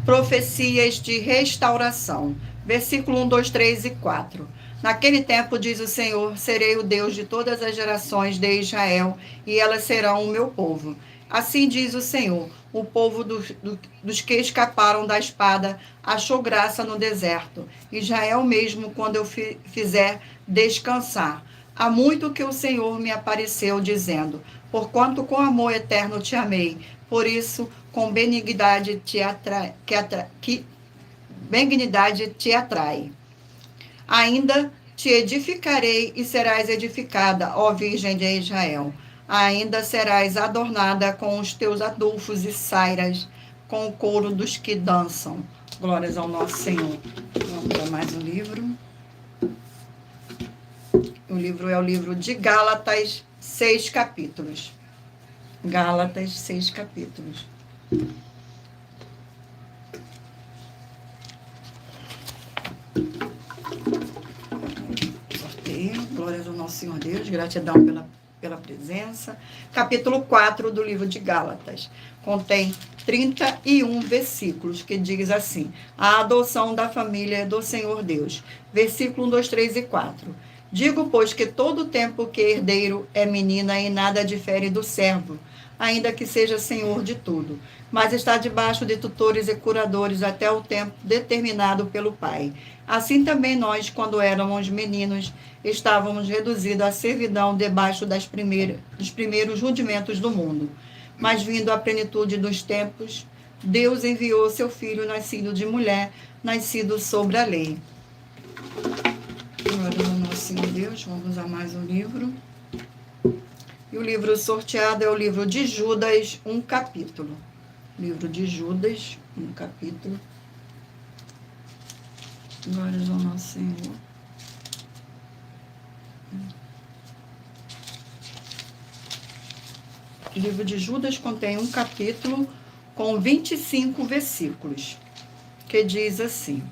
profecias de restauração. Versículo 1, 2, 3 e 4. Naquele tempo, diz o Senhor, serei o Deus de todas as gerações de Israel, e elas serão o meu povo. Assim diz o Senhor: o povo dos que escaparam da espada achou graça no deserto. Israel mesmo, quando eu fizer descansar. Há muito que o Senhor me apareceu, dizendo: porquanto com amor eterno te amei, por isso com benignidade benignidade te atrai. Ainda te edificarei e serás edificada, ó Virgem de Israel. Ainda serás adornada com os teus adulfos e sairas, com o couro dos que dançam. Glórias ao nosso Senhor. Vamos a mais um livro. O livro é o livro de Gálatas, 6 capítulos. Gálatas, 6 capítulos. Sorteio. Glórias ao nosso Senhor Deus. Gratidão pela presença. Capítulo 4 do livro de Gálatas. Contém 31 versículos, que diz assim: a adoção da família do Senhor Deus. Versículo 1, 2, 3 e 4. Digo, pois, que todo tempo que herdeiro é menina e nada difere do servo, ainda que seja senhor de tudo, mas está debaixo de tutores e curadores até o tempo determinado pelo Pai. Assim também nós, quando éramos meninos, estávamos reduzidos à servidão debaixo dos primeiros rudimentos do mundo. Mas vindo à plenitude dos tempos, Deus enviou seu Filho, nascido de mulher, nascido sobre a lei. Glória ao nosso Senhor Deus. Vamos a mais um livro. E o livro sorteado é o livro de Judas, 1 capítulo. Livro de Judas, 1 capítulo. Glória ao nosso Senhor. O livro de Judas contém um capítulo com 25 versículos, que diz assim: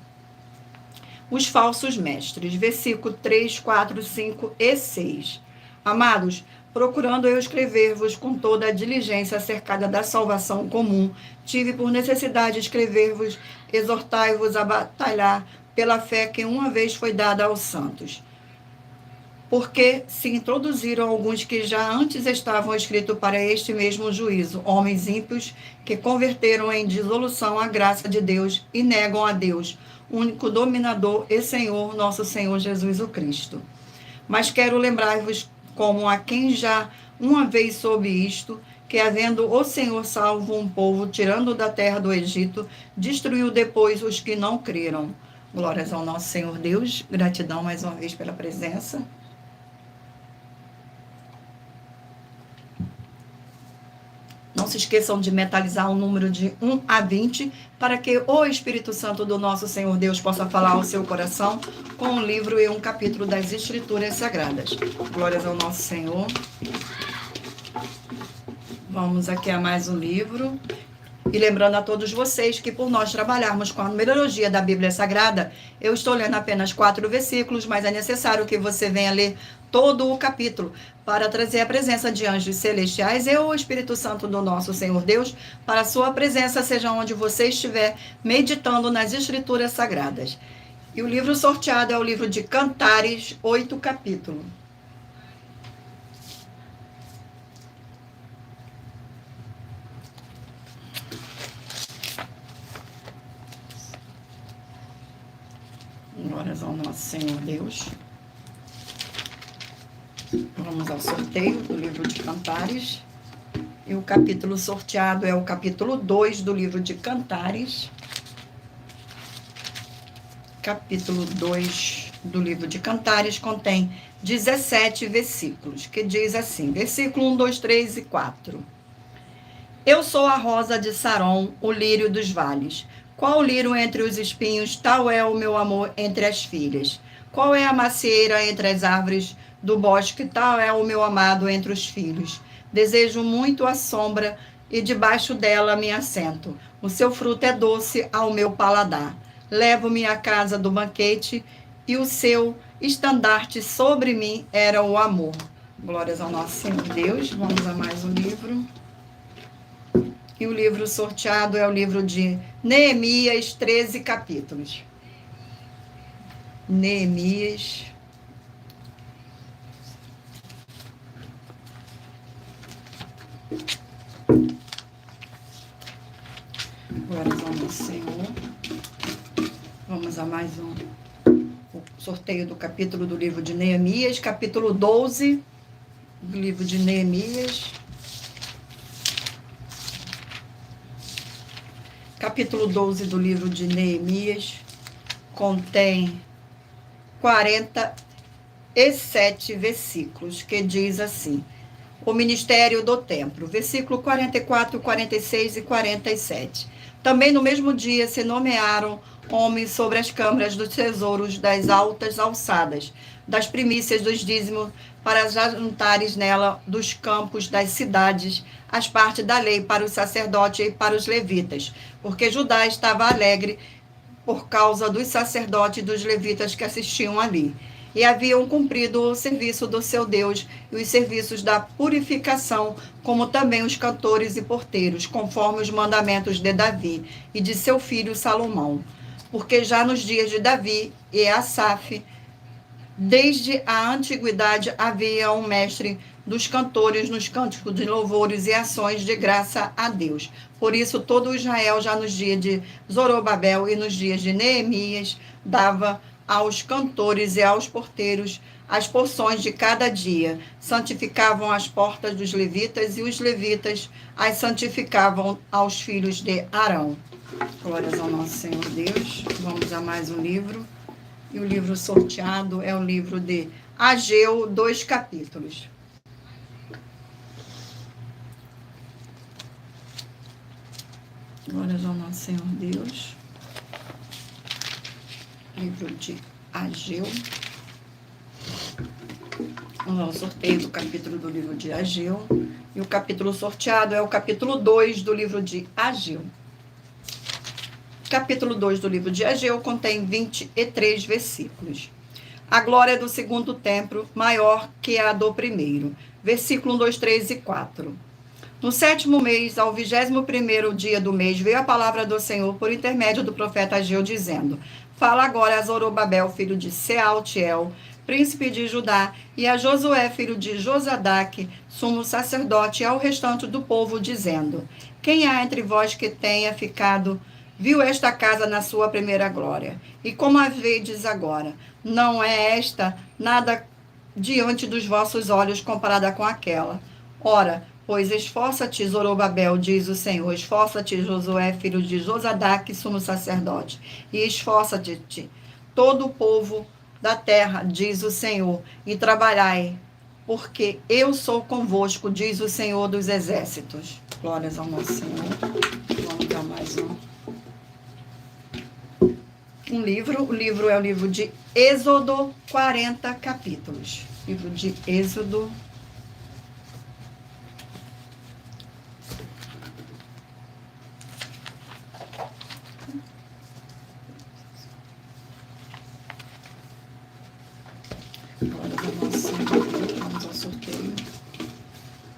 os falsos mestres, versículo 3, 4, 5 e 6. Amados, procurando eu escrever-vos com toda a diligência acerca da salvação comum, tive por necessidade escrever-vos, exortai-vos a batalhar pela fé que uma vez foi dada aos santos. Porque se introduziram alguns que já antes estavam escritos para este mesmo juízo, homens ímpios que converteram em dissolução a graça de Deus e negam a Deus, único dominador e Senhor, nosso Senhor Jesus o Cristo. Mas quero lembrar-vos, como a quem já uma vez soube isto, que havendo o Senhor salvo um povo, tirando da terra do Egito, destruiu depois os que não creram. Glórias ao nosso Senhor Deus, gratidão mais uma vez pela presença. Não se esqueçam de mentalizar o número de 1 a 20, para que o Espírito Santo do nosso Senhor Deus possa falar ao seu coração com um livro e um capítulo das Escrituras Sagradas. Glórias ao nosso Senhor. Vamos aqui a mais um livro. E lembrando a todos vocês que por nós trabalharmos com a numerologia da Bíblia Sagrada, eu estou lendo apenas 4 versículos, mas é necessário que você venha ler todo o capítulo para trazer a presença de anjos celestiais e o Espírito Santo do nosso Senhor Deus para a sua presença, seja onde você estiver meditando nas Escrituras Sagradas. E o livro sorteado é o livro de Cantares, 8 capítulos. Glórias ao nosso Senhor Deus. Vamos ao sorteio do livro de Cantares. E o capítulo sorteado é o capítulo 2 do livro de Cantares. Capítulo 2 do livro de Cantares contém 17 versículos, que diz assim, versículo 1, 2, 3 e 4. Eu sou a rosa de Saron, o lírio dos vales. Qual lírio entre os espinhos, tal é o meu amor entre as filhas. Qual é a macieira entre as árvores do bosque, tal é o meu amado entre os filhos. Desejo muito a sombra e debaixo dela me assento. O seu fruto é doce ao meu paladar. Levo-me à casa do banquete e o seu estandarte sobre mim era o amor. Glórias ao nosso Senhor Deus. Vamos a mais um livro. E o livro sorteado é o livro de Neemias, 13 capítulos. Neemias. Glórias ao nosso Senhor. Vamos a mais um o sorteio do capítulo do livro de Neemias, capítulo 12 do livro de Neemias. Capítulo 12 do livro de Neemias contém 47 versículos, que diz assim, o ministério do templo, versículo 44, 46 e 47. Também no mesmo dia se nomearam homens sobre as câmaras dos tesouros das altas alçadas, das primícias dos dízimos, para jantares nela dos campos das cidades, as partes da lei para os sacerdotes e para os levitas, porque Judá estava alegre por causa dos sacerdotes e dos levitas que assistiam ali, e haviam cumprido o serviço do seu Deus e os serviços da purificação, como também os cantores e porteiros, conforme os mandamentos de Davi e de seu filho Salomão. Porque já nos dias de Davi e Asaf, desde a antiguidade, havia um mestre dos cantores nos cânticos de louvores e ações de graça a Deus. Por isso, todo Israel, já nos dias de Zorobabel e nos dias de Neemias, dava aos cantores e aos porteiros as porções de cada dia. Santificavam as portas dos levitas e os levitas as santificavam aos filhos de Arão. Glórias ao nosso Senhor Deus. Vamos a mais um livro. E o livro sorteado é o livro de Ageu, 2 capítulos. Glórias ao nosso Senhor Deus. Livro de Ageu. Vamos ao sorteio do capítulo do livro de Ageu. E o capítulo sorteado é o capítulo 2 do livro de Ageu. Capítulo 2 do livro de Ageu contém 23 versículos. A glória do segundo templo maior que a do primeiro. Versículo 1, 2, 3 e 4. No 7º mês, ao 21º dia do mês, veio a palavra do Senhor por intermédio do profeta Ageu, dizendo: Fala agora a Zorobabel, filho de Sealtiel, príncipe de Judá, e a Josué, filho de Josadaque, sumo sacerdote, e ao restante do povo, dizendo: Quem há entre vós que tenha viu esta casa na sua primeira glória? E como a vedes agora? Não é esta nada diante dos vossos olhos comparada com aquela. Ora, pois esforça-te, Zorobabel, diz o Senhor, esforça-te, Josué, filho de Josadaque, sumo sacerdote, e esforça-te, todo o povo da terra, diz o Senhor, e trabalhai, porque eu sou convosco, diz o Senhor dos exércitos. Glórias ao nosso Senhor. Vamos dar mais um livro. O livro é o livro de Êxodo, 40 capítulos. Livro de Êxodo. Vamos ao sorteio.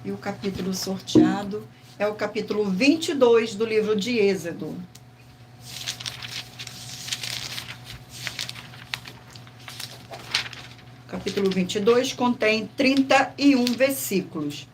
E o capítulo sorteado é o capítulo 22 do livro de Êxodo. Capítulo 22 contém 31 versículos.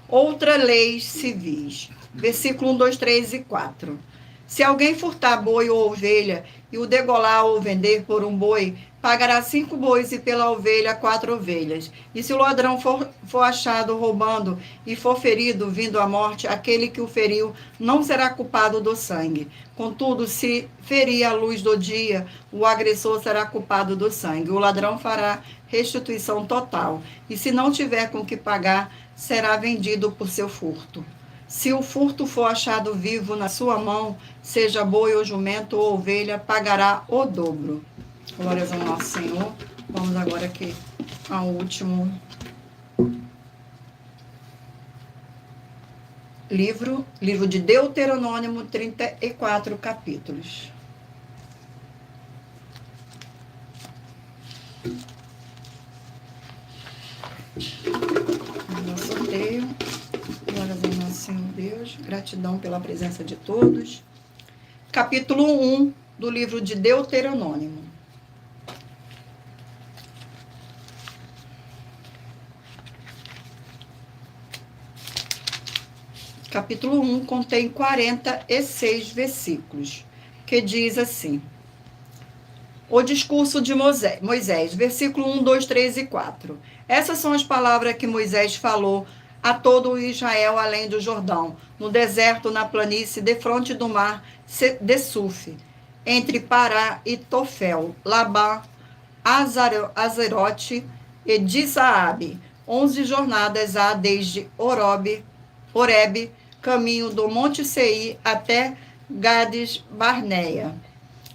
Outra lei civis. Versículo 1, 2, 3 e 4. Se alguém furtar boi ou ovelha e o degolar ou vender por um boi, pagará 5 bois e pela ovelha 4 ovelhas. E se o ladrão for achado roubando e for ferido, vindo à morte, aquele que o feriu não será culpado do sangue. Contudo, se ferir à luz do dia, o agressor será culpado do sangue. O ladrão fará restituição total. E se não tiver com que pagar, será vendido por seu furto. Se o furto for achado vivo na sua mão, seja boi ou jumento ou ovelha, pagará o dobro. Glórias ao nosso Senhor. Vamos agora aqui ao último livro de Deuteronômio, 34 capítulos. Vamos ao sorteio. Glórias ao nosso Senhor Deus. Gratidão pela presença de todos. Capítulo 1 do livro de Deuteronômio. Capítulo 1 contém 46 versículos, que diz assim: o discurso de Moisés, versículo 1, 2, 3 e 4. Essas são as palavras que Moisés falou a todo o Israel além do Jordão, no deserto, na planície, defronte do mar de Suf, entre Pará e Tofel, Labá, Azerote e Dizaabe, 11 jornadas há desde Horebe, caminho do Monte Seir até Gades Barneia.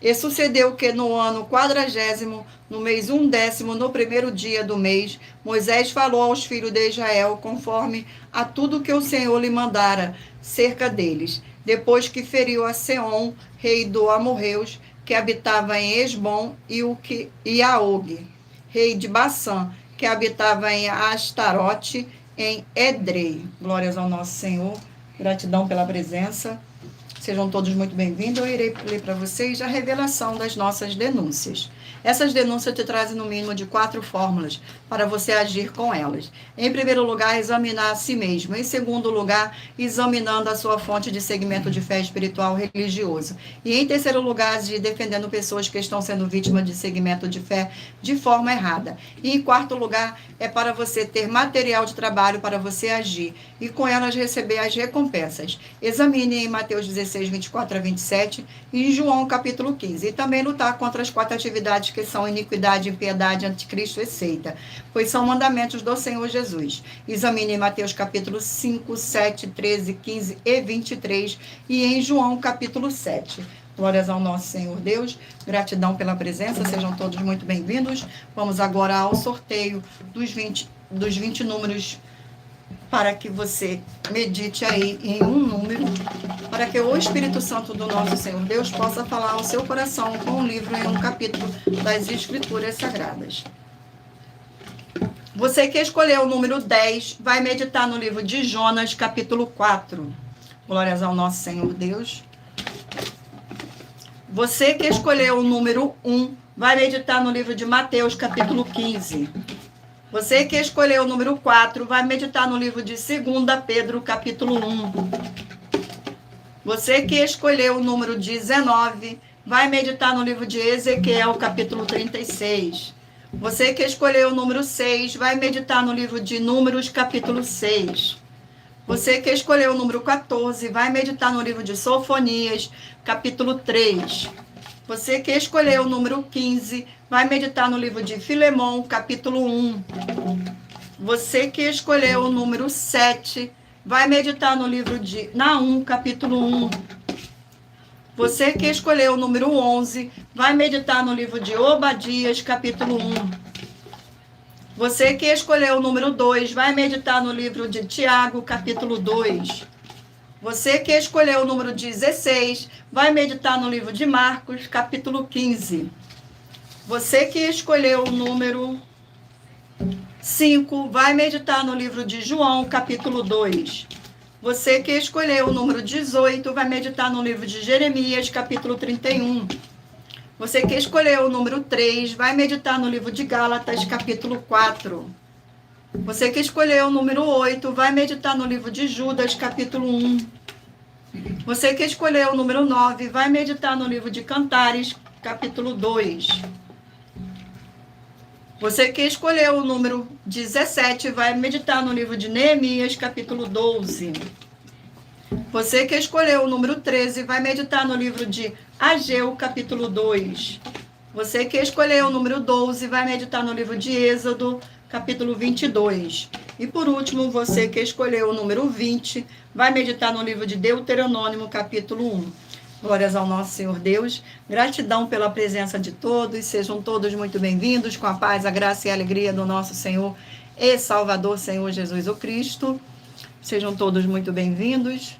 E sucedeu que no ano 40º, no mês 10º, no primeiro dia do mês, Moisés falou aos filhos de Israel, conforme a tudo que o Senhor lhe mandara cerca deles, depois que feriu a Seom, rei do Amorreus, que habitava em Esbom, e a Og, rei de Bassã, que habitava em Astarote, em Edrei. Glórias ao nosso Senhor. Gratidão pela presença. Sejam todos muito bem-vindos. Eu irei ler para vocês a revelação das nossas denúncias. Essas denúncias te trazem no mínimo de 4 fórmulas para você agir com elas. Em primeiro lugar, examinar a si mesmo. Em segundo lugar, examinando a sua fonte de segmento de fé espiritual religioso. E em terceiro lugar, agir defendendo pessoas que estão sendo vítimas de segmento de fé de forma errada. E em quarto lugar, é para você ter material de trabalho para você agir e com elas receber as recompensas. Examine em Mateus 16, 24 a 27 e em João capítulo 15. E também lutar contra as 4 atividades que são iniquidade, impiedade, anticristo e seita, pois são mandamentos do Senhor Jesus. Examine em Mateus capítulo 5, 7, 13, 15 e 23 e em João capítulo 7. Glórias ao nosso Senhor Deus. Gratidão pela presença. Sejam todos muito bem-vindos. Vamos agora ao sorteio dos 20 números, para que você medite aí em um número, para que o Espírito Santo do nosso Senhor Deus possa falar ao seu coração com um livro em um capítulo das Escrituras Sagradas. Você que escolheu o número 10, vai meditar no livro de Jonas, capítulo 4. Glórias ao nosso Senhor Deus. Você que escolheu o número 1, vai meditar no livro de Mateus, capítulo 15. Você que escolheu o número 4, vai meditar no livro de 2 Pedro, capítulo 1. Você que escolheu o número 19, vai meditar no livro de Ezequiel, capítulo 36. Você que escolheu o número 6, vai meditar no livro de Números, capítulo 6. Você que escolheu o número 14, vai meditar no livro de Sofonias, capítulo 3. Você que escolheu o número 15, vai meditar no livro de Filemão, capítulo 1. Você que escolheu o número 7, vai meditar no livro de Naum, capítulo 1. Você que escolheu o número 11, vai meditar no livro de Obadias, capítulo 1. Você que escolheu o número 2, vai meditar no livro de Tiago, capítulo 2. Você que escolheu o número 16, vai meditar no livro de Marcos, capítulo 15. Você que escolheu o número 5, vai meditar no livro de João, capítulo 2. Você que escolheu o número 18, vai meditar no livro de Jeremias, capítulo 31. Você que escolheu o número 3, vai meditar no livro de Gálatas, capítulo 4. Você que escolheu o número 8, vai meditar no livro de Judas, capítulo 1. Você que escolheu o número 9, vai meditar no livro de Cantares, capítulo 2. Você que escolheu o número 17, vai meditar no livro de Neemias, capítulo 12. Você que escolheu o número 13, vai meditar no livro de Ageu, capítulo 2. Você que escolheu o número 12, vai meditar no livro de Êxodo, capítulo 22. E por último, você que escolheu o número 20, vai meditar no livro de Deuteronômio, capítulo 1. Glórias ao nosso Senhor Deus. Gratidão pela presença de todos. Sejam todos muito bem-vindos, com a paz, a graça e a alegria do nosso Senhor e Salvador, Senhor Jesus o Cristo. Sejam todos muito bem-vindos.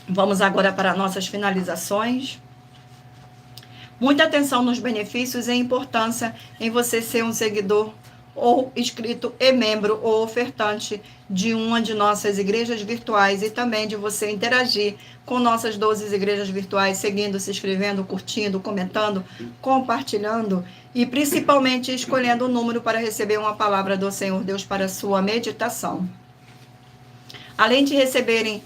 Vamos agora para nossas finalizações. Muita atenção nos benefícios e importância em você ser um seguidor ou inscrito e membro ou ofertante de uma de nossas igrejas virtuais e também de você interagir com nossas 12 igrejas virtuais, seguindo, se inscrevendo, curtindo, comentando, compartilhando e principalmente escolhendo o número para receber uma palavra do Senhor Deus para a sua meditação. Além de receberem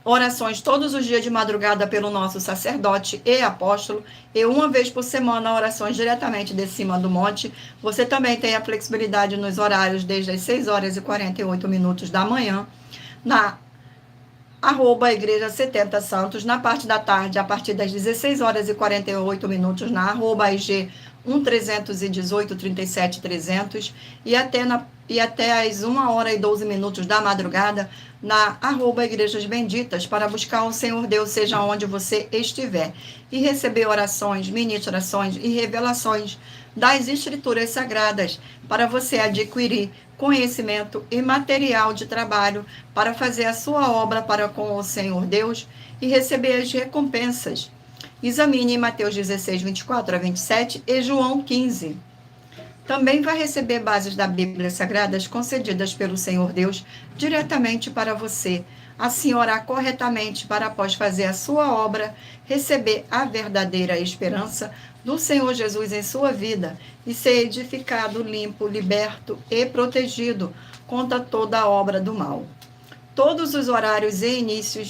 orações todos os dias de madrugada pelo nosso sacerdote e apóstolo, e uma vez por semana orações diretamente de cima do monte. Você também tem a flexibilidade nos horários desde as 6 horas e 48 minutos da manhã, na @Igreja 70 Santos, na parte da tarde, a partir das 16 horas e 48 minutos, na @IG 1318 37 300 e até às 1 hora e 12 minutos da madrugada, na @Igrejas Benditas, para buscar o Senhor Deus, seja onde você estiver, e receber orações, ministrações e revelações das Escrituras Sagradas, para você adquirir conhecimento e material de trabalho para fazer a sua obra para com o Senhor Deus e receber as recompensas. Examine Mateus 16, 24 a 27 e João 15. Também vai receber bases da Bíblia Sagradas concedidas pelo Senhor Deus diretamente para você, assim orar corretamente para, após fazer a sua obra, receber a verdadeira esperança do Senhor Jesus em sua vida e ser edificado, limpo, liberto e protegido contra toda a obra do mal. Todos os horários e início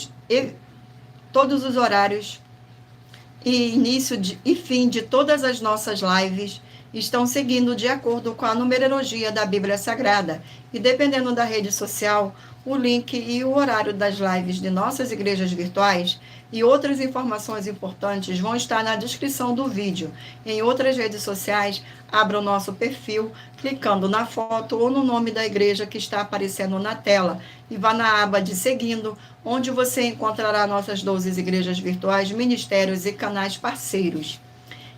e fim de todas as nossas lives estão seguindo de acordo com a numerologia da Bíblia Sagrada. E dependendo da rede social, o link e o horário das lives de nossas igrejas virtuais e outras informações importantes vão estar na descrição do vídeo. Em outras redes sociais, abra o nosso perfil, clicando na foto ou no nome da igreja que está aparecendo na tela, e vá na aba de Seguindo, onde você encontrará nossas 12 igrejas virtuais, ministérios e canais parceiros.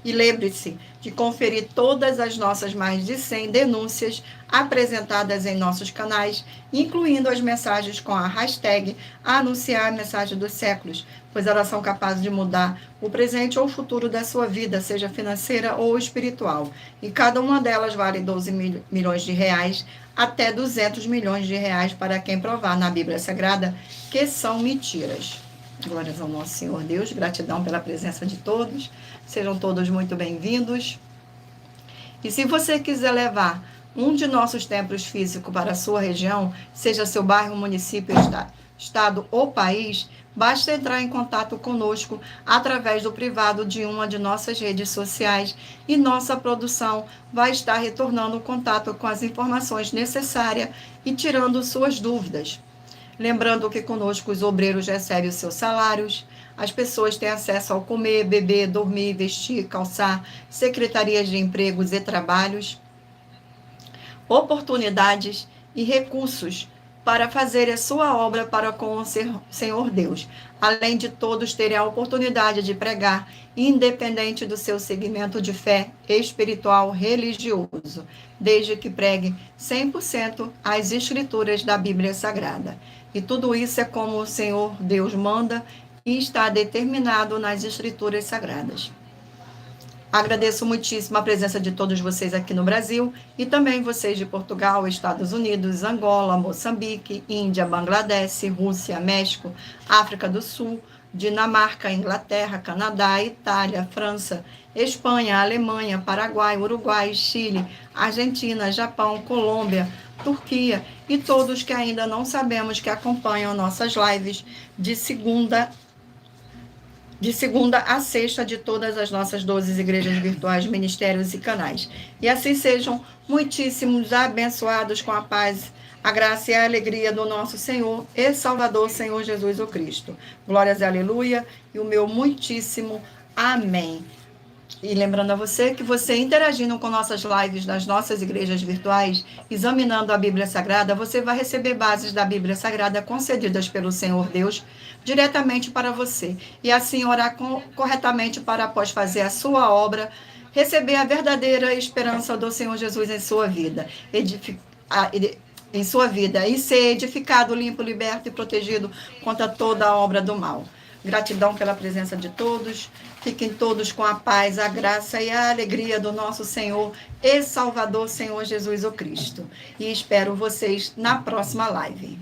E lembre-se de conferir todas as nossas mais de 100 denúncias apresentadas em nossos canais, incluindo as mensagens com a hashtag Anunciar a Mensagem dos Séculos, pois elas são capazes de mudar o presente ou o futuro da sua vida, seja financeira ou espiritual. E cada uma delas vale 12 milhões de reais, até 200 milhões de reais para quem provar na Bíblia Sagrada que são mentiras. Glórias ao nosso Senhor Deus, gratidão pela presença de todos, sejam todos muito bem-vindos. E se você quiser levar um de nossos templos físicos para a sua região, seja seu bairro, município, estado ou país, basta entrar em contato conosco através do privado de uma de nossas redes sociais e nossa produção vai estar retornando o contato com as informações necessárias e tirando suas dúvidas. Lembrando que conosco os obreiros recebem os seus salários, as pessoas têm acesso ao comer, beber, dormir, vestir, calçar, secretarias de empregos e trabalhos, oportunidades e recursos para fazer a sua obra para com o Senhor Deus, além de todos terem a oportunidade de pregar, independente do seu segmento de fé espiritual religioso, desde que pregue 100% as escrituras da Bíblia Sagrada. E tudo isso é como o Senhor Deus manda e está determinado nas escrituras sagradas. Agradeço muitíssimo a presença de todos vocês aqui no Brasil e também vocês de Portugal, Estados Unidos, Angola, Moçambique, Índia, Bangladesh, Rússia, México, África do Sul, Dinamarca, Inglaterra, Canadá, Itália, França, Espanha, Alemanha, Paraguai, Uruguai, Chile, Argentina, Japão, Colômbia, Turquia e todos que ainda não sabemos que acompanham nossas lives de segunda a sexta de todas as nossas 12 igrejas virtuais, ministérios e canais. E assim sejam muitíssimos abençoados com a paz, a graça e a alegria do nosso Senhor e Salvador, Senhor Jesus o Cristo. Glórias e aleluia, e o meu muitíssimo amém. E lembrando a você que você interagindo com nossas lives nas nossas igrejas virtuais, examinando a Bíblia Sagrada, você vai receber bases da Bíblia Sagrada concedidas pelo Senhor Deus diretamente para você. E assim orar corretamente para, após fazer a sua obra, receber a verdadeira esperança do Senhor Jesus em sua vida. E ser edificado, limpo, liberto e protegido contra toda a obra do mal. Gratidão pela presença de todos. Fiquem todos com a paz, a graça e a alegria do nosso Senhor e Salvador, Senhor Jesus o Cristo. E espero vocês na próxima live.